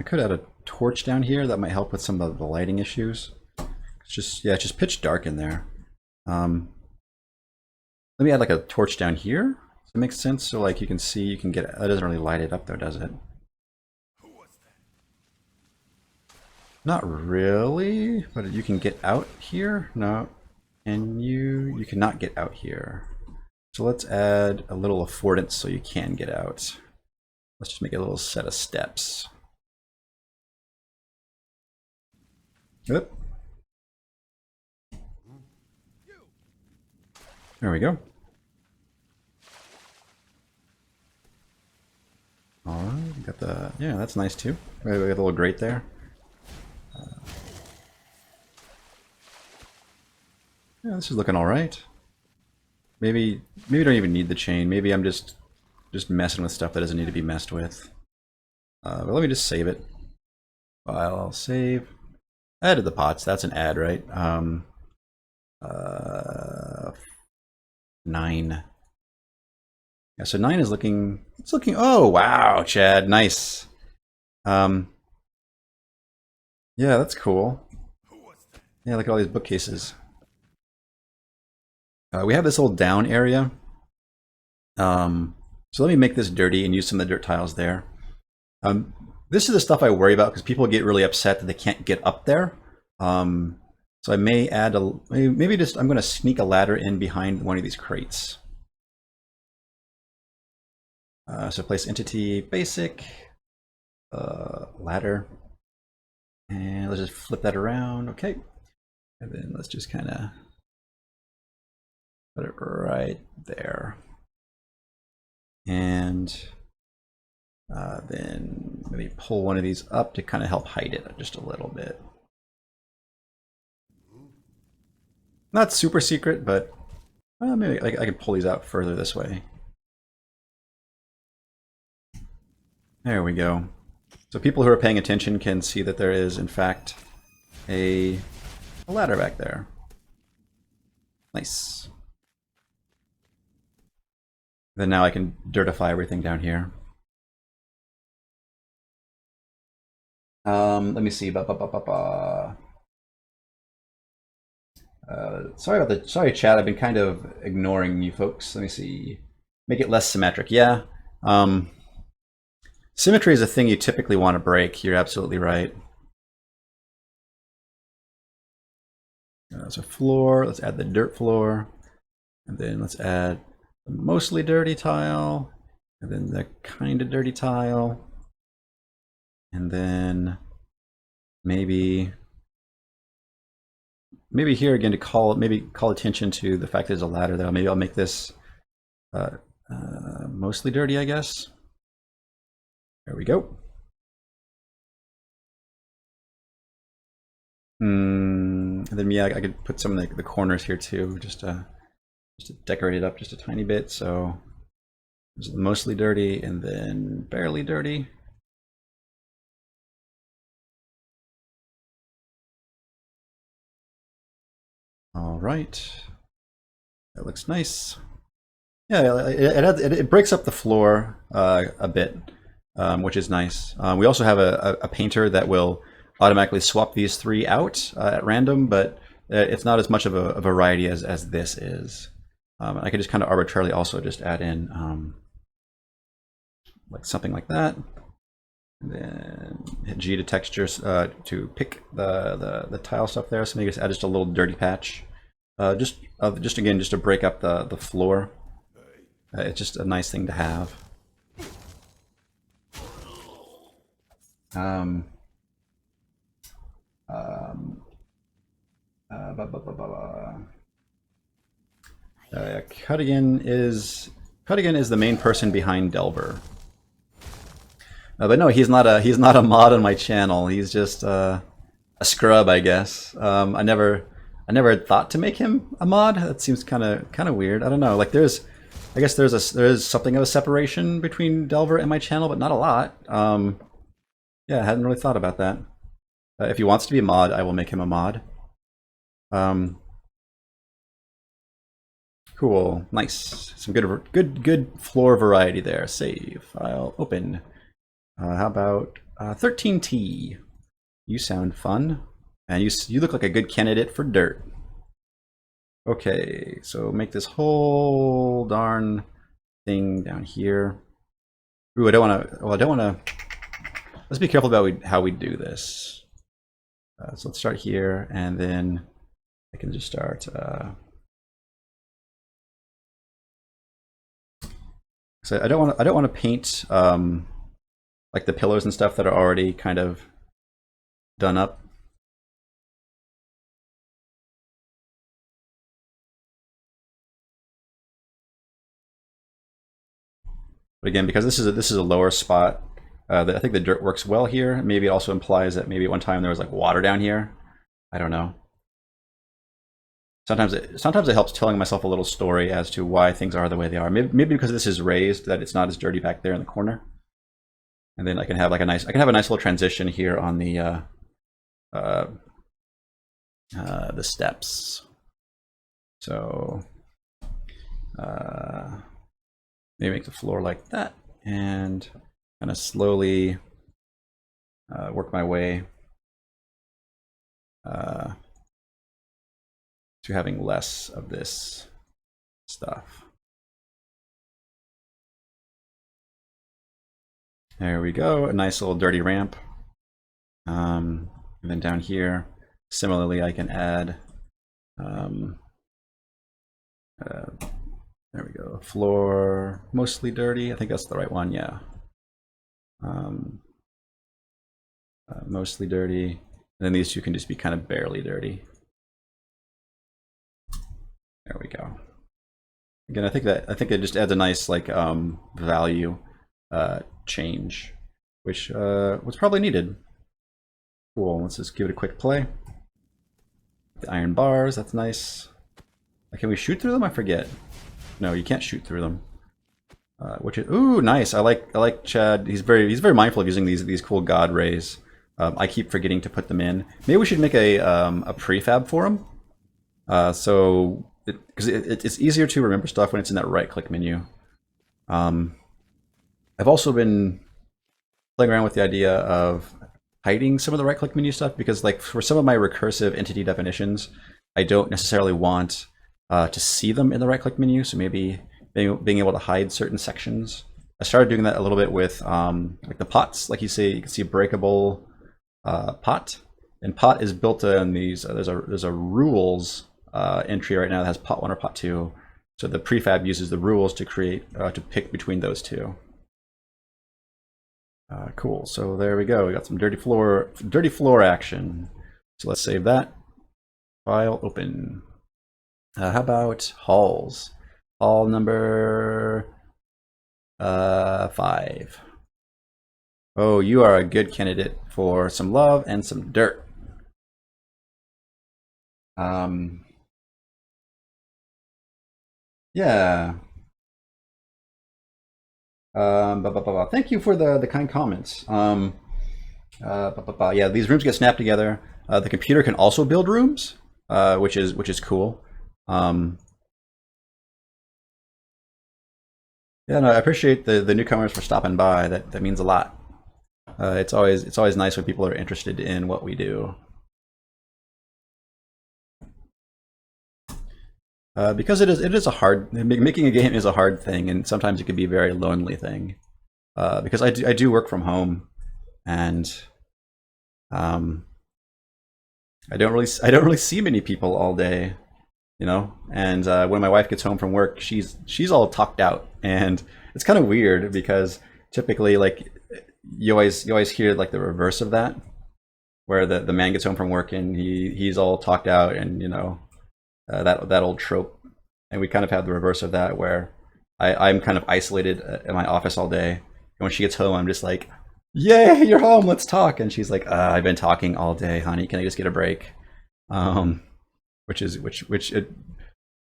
could add a torch down here. That might help with some of the lighting issues. It's just pitch dark in there. Let me add like a torch down here. Does that make sense? So like you can see, you can get, that doesn't really light it up though, does it? Who was that? Not really, but you can get out here. No, and you cannot get out here. So let's add a little affordance so you can get out. Let's just make a little set of steps. Yep. There we go. All right, got the, yeah, that's nice too. We got a little grate there. Yeah, this is looking all right. Maybe I don't even need the chain. Maybe I'm just messing with stuff that doesn't need to be messed with. But let me just save it. File, save. Added the pots. That's an add, right? 9. Yeah, so 9 is looking. It's looking. Oh wow, Chad, nice. Yeah, that's cool. Who was that? Yeah, look at all these bookcases. We have this little down area. So let me make this dirty and use some of the dirt tiles there. This is the stuff I worry about because people get really upset that they can't get up there. So I may add a, maybe just, I'm going to sneak a ladder in behind one of these crates. So place entity basic, ladder, and let's just flip that around. Okay. And then let's just kind of put it right there. And then maybe pull one of these up to kind of help hide it just a little bit. Not super secret, but maybe I can pull these out further this way. There we go. So people who are paying attention can see that there is, in fact, a ladder back there. Nice. Then now I can dirtify everything down here. Let me see. Sorry, chat. I've been kind of ignoring you folks. Let me see. Make it less symmetric. Yeah. Symmetry is a thing you typically want to break. You're absolutely right. There's a floor. Let's add the dirt floor. And then let's add the mostly dirty tile. And then the kind of dirty tile. And then maybe here again to call attention to the fact that there's a ladder though. Maybe I'll make this mostly dirty, I guess. There we go. And then yeah, I could put some of the corners here too, just to decorate it up just a tiny bit. So there's mostly dirty and then barely dirty. All right, that looks nice. Yeah, it breaks up the floor a bit, which is nice. We also have a painter that will automatically swap these three out at random, but it's not as much of a variety as this is. I could just kind of arbitrarily also just add in like something like that, and then hit G to textures to pick the tile stuff there. So maybe just add just a little dirty patch, just again just to break up the floor. It's just a nice thing to have. Cuttigan is the main person behind Delver. But no, he's not a mod on my channel. He's just a scrub, I guess. I never thought to make him a mod. That seems kind of weird. I don't know. Like I guess there is something of a separation between Delver and my channel, but not a lot. Yeah, I hadn't really thought about that. If he wants to be a mod, I will make him a mod. Cool, nice. Some good floor variety there. Save, file, open. How about 13T? You sound fun, and you look like a good candidate for dirt. Okay, so make this whole darn thing down here. Ooh, I don't want to. Let's be careful about how we do this. So let's start here, and then I can just start. So I don't want to paint like the pillars and stuff that are already kind of done up. But again, because this is a lower spot, I think the dirt works well here. Maybe it also implies that maybe at one time there was like water down here. I don't know. Sometimes it helps telling myself a little story as to why things are the way they are. Maybe because this is raised, that it's not as dirty back there in the corner. And then I can have like a nice little transition here on the steps. So maybe make the floor like that, and kind of slowly work my way to having less of this stuff. There we go, a nice little dirty ramp. And then down here, similarly, I can add, there we go, floor, mostly dirty. I think that's the right one, yeah. Mostly dirty. And then these two can just be kind of barely dirty. There we go. Again, I think it just adds a nice like value change, which was probably needed. Cool. Let's just give it a quick play. The iron bars, that's nice. Can we shoot through them? I forget. No, you can't shoot through them. Which is, ooh, nice. I like Chad. He's very mindful of using these cool god rays. I keep forgetting to put them in. Maybe we should make a prefab for him. So because it's easier to remember stuff when it's in that right-click menu. I've also been playing around with the idea of hiding some of the right-click menu stuff, because like for some of my recursive entity definitions, I don't necessarily want to see them in the right-click menu. So maybe being able to hide certain sections. I started doing that a little bit with like the pots. Like you can see breakable pot And pot is built on these. There's a rules entry right now that has pot 1 or pot 2. So the prefab uses the rules to create to pick between those two. Cool. So there we go. We got some dirty floor action. So let's save that. File open. How about halls? Hall number 5. Oh, you are a good candidate for some love and some dirt. Yeah. Thank you for the kind comments. Yeah, these rooms get snapped together. The computer can also build rooms, which is cool. Yeah, no, I appreciate the newcomers for stopping by. That means a lot. It's always nice when people are interested in what we do. Because it is a hard, making a game is a hard thing, and sometimes it can be a very lonely thing. Because I do work from home, and I don't really see many people all day, you know. And when my wife gets home from work, she's all talked out, and it's kind of weird because typically, like, you always hear like the reverse of that, where the man gets home from work and he's all talked out, and you know, that old trope. And we kind of have the reverse of that, where I'm kind of isolated at my office all day, and when she gets home, I'm just like, "Yay, you're home! Let's talk." And she's like, "I've been talking all day, honey. Can I just get a break?" Which it,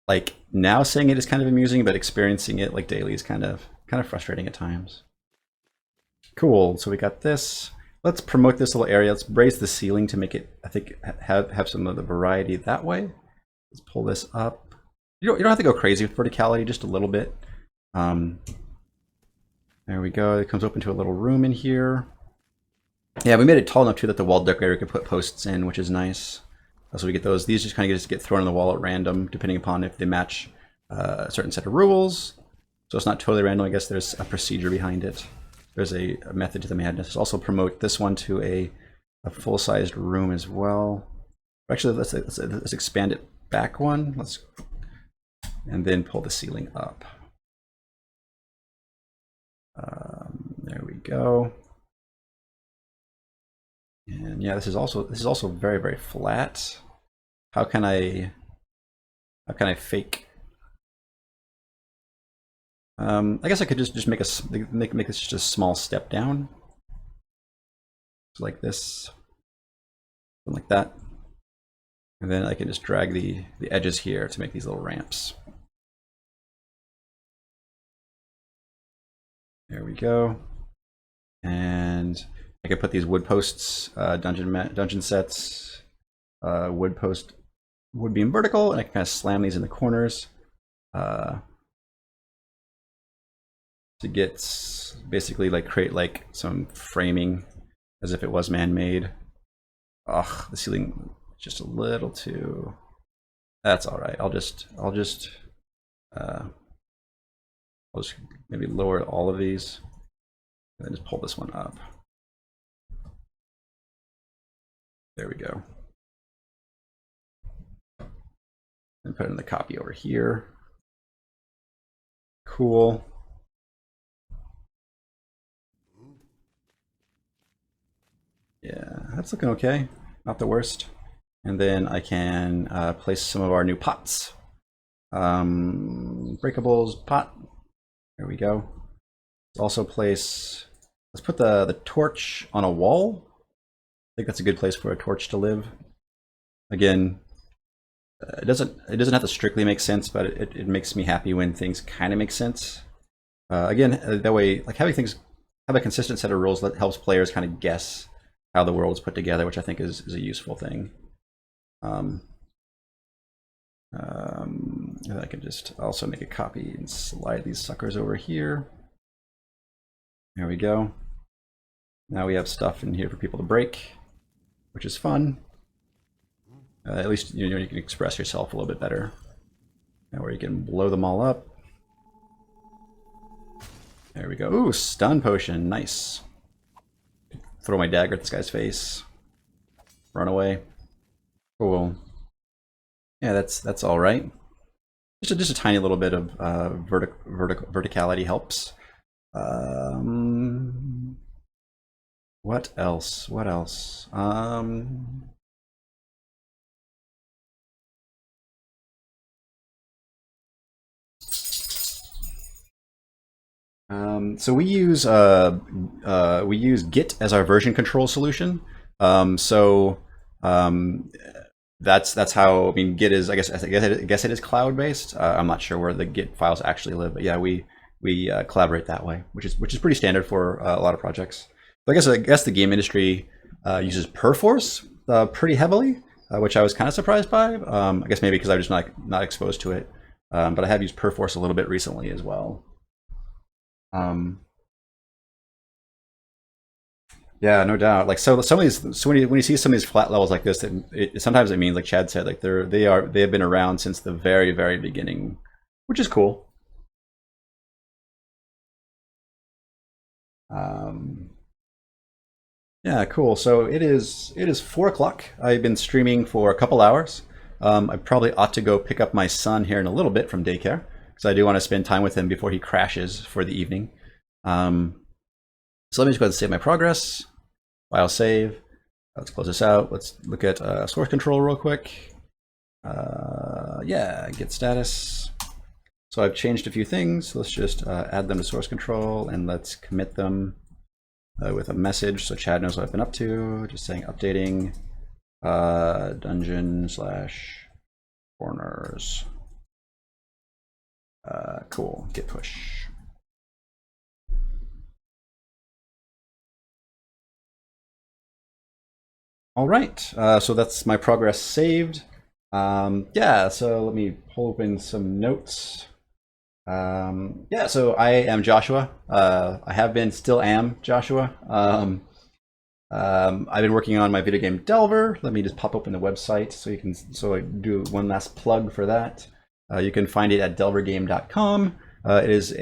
like, now saying it is kind of amusing, but experiencing it like daily is kind of frustrating at times. Cool. So we got this. Let's promote this little area. Let's raise the ceiling to make it, I think, have some of the variety that way. Let's pull this up. You don't have to go crazy with verticality, just a little bit. There we go. It comes open to a little room in here. Yeah, we made it tall enough too that the wall decorator could put posts in, which is nice. So we get those. These just kind of get thrown on the wall at random, depending upon if they match a certain set of rules. So it's not totally random. I guess there's a procedure behind it. There's a method to the madness. Let's also promote this one to a full-sized room as well. Actually, let's expand it back one. And then pull the ceiling up. There we go. And yeah, this is also very, very flat. How can I fake? I guess I could just make this just a small step down, so like this, something like that, and then I can just drag the edges here to make these little ramps. There we go. And I can put these wood posts, dungeon sets, wood post, wood beam vertical, and I can kind of slam these in the corners to get basically like create like some framing as if it was man-made. Ugh, the ceiling is just a little too. That's all right. I'll just maybe lower all of these and then just pull this one up. There we go. And put in the copy over here. Cool. Yeah, that's looking okay. Not the worst. And then I can place some of our new pots. Breakables pot. There we go. Let's also place. Let's put the torch on a wall. I think that's a good place for a torch to live. Again, it doesn't have to strictly make sense, but it makes me happy when things kind of make sense. Again, that way, like having things have a consistent set of rules that helps players kind of guess how the world is put together, which I think is a useful thing. I can just also make a copy and slide these suckers over here. There we go. Now we have stuff in here for people to break, which is fun. At least you know you can express yourself a little bit better. Now where you can blow them all up. There we go. Ooh, stun potion, nice. Throw my dagger at this guy's face. Run away. Cool. Yeah, that's all right. Just a tiny little bit of verticality helps. What else? What else? So we use Git as our version control solution. So that's how, I mean, Git is, I guess it is cloud based. I'm not sure where the Git files actually live, but yeah, we collaborate that way, which is pretty standard for a lot of projects. But I guess the game industry uses Perforce pretty heavily, which I was kind of surprised by. I guess maybe because I'm just not exposed to it. But I have used Perforce a little bit recently as well. Um, yeah, no doubt. Like, so some of these, so when you see some of these flat levels like this, sometimes it means, like Chad said, like they have been around since the very beginning, which is cool. Um, yeah, cool. So it is 4 o'clock. I've been streaming for a couple hours. I probably ought to go pick up my son here in a little bit from daycare because I do want to spend time with him before he crashes for the evening. Um, so let me just go ahead and save my progress. File save. Let's close this out. Let's look at source control real quick. Yeah, get status. So I've changed a few things. Let's just add them to source control and let's commit them with a message so Chad knows what I've been up to. Just saying updating dungeon slash corners. Cool, git push. All right, so that's my progress saved. Yeah, so let me pull open some notes. Yeah, so I am Joshua. I have been, still am Joshua. I've been working on my video game Delver. Let me just pop open the website so I do one last plug for that. You can find it at delvergame.com. It is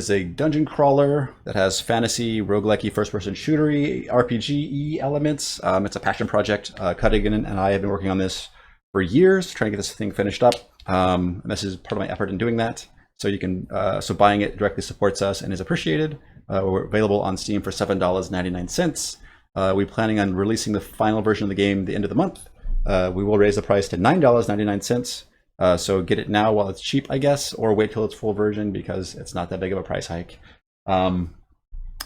a dungeon crawler that has fantasy, roguelike, first-person shootery, RPG elements. It's a passion project. Cuttigan and I have been working on this for years, trying to get this thing finished up. And this is part of my effort in doing that. So you can, so buying it directly supports us and is appreciated. We're available on Steam for $7.99. We're planning on releasing the final version of the game the end of the month. We will raise the price to $9.99. So get it now while it's cheap, I guess, or wait till it's full version because it's not that big of a price hike. You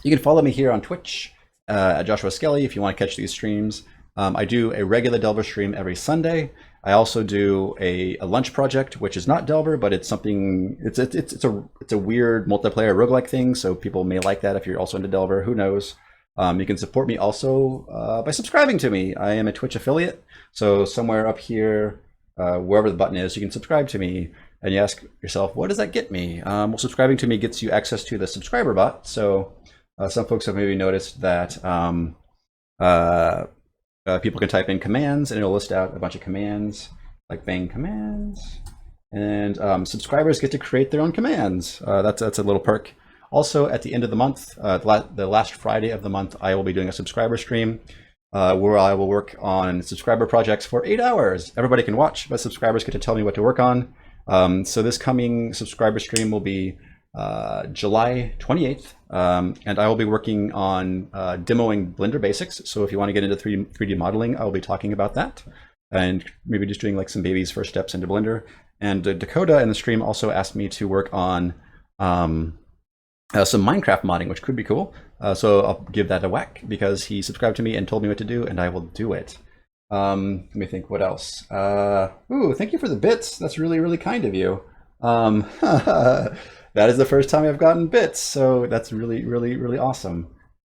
can follow me here on Twitch at Joshua Skelly if you want to catch these streams. I do a regular Delver stream every Sunday. I also do a lunch project, which is not Delver, but it's something. It's a weird multiplayer roguelike thing, so people may like that if you're also into Delver. Who knows? You can support me also by subscribing to me. I am a Twitch affiliate, so somewhere up here, wherever the button is, you can subscribe to me. And you ask yourself, what does that get me? Well, subscribing to me gets you access to the subscriber bot. So some folks have maybe noticed that people can type in commands and it'll list out a bunch of commands like bang commands, and subscribers get to create their own commands. That's a little perk. Also, at the end of the month, the last Friday of the month, I will be doing a subscriber stream where I will work on subscriber projects for 8 hours. Everybody can watch, but subscribers get to tell me what to work on. So this coming subscriber stream will be July 28th, and I will be working on demoing Blender basics. So if you want to get into 3D modeling, I will be talking about that and maybe just doing like some baby's first steps into Blender. And Dakota in the stream also asked me to work on some Minecraft modding, which could be cool. So I'll give that a whack because he subscribed to me and told me what to do, and I will do it. Let me think, what else? Ooh, thank you for the bits. That's really kind of you. That is the first time I've gotten bits, so that's really awesome.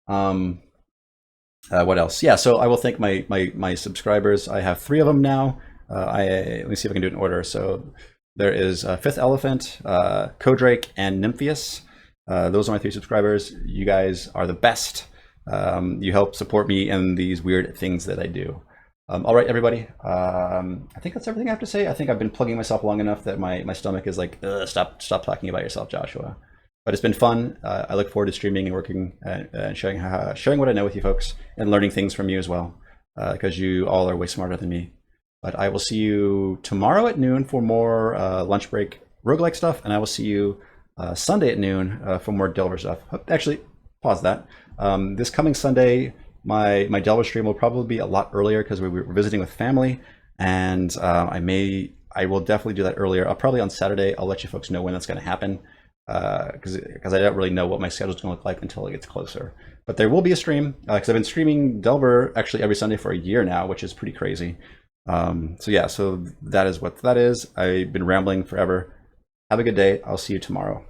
What else? Yeah, so I will thank my subscribers. I have 3 of them now. Let me see if I can do it in order. So there is Fifth Elephant, Codrake, and Nympheus. Those are my 3 subscribers. You guys are the best. You help support me in these weird things that I do. All right, everybody. I think that's everything I have to say. I think I've been plugging myself long enough that my stomach is like, stop talking about yourself, Joshua. But it's been fun. I look forward to streaming and working and sharing what I know with you folks and learning things from you as well. because you all are way smarter than me. But I will see you tomorrow at noon for more lunch break roguelike stuff, and I will see you Sunday at noon for more Delver stuff. Actually, pause that. This coming Sunday, my Delver stream will probably be a lot earlier because we're visiting with family, and I will definitely do that earlier. I'll probably on Saturday. I'll let you folks know when that's going to happen because I don't really know what my schedule is going to look like until it gets closer. But there will be a stream because I've been streaming Delver actually every Sunday for a year now, which is pretty crazy. So that is what that is. I've been rambling forever. Have a good day. I'll see you tomorrow.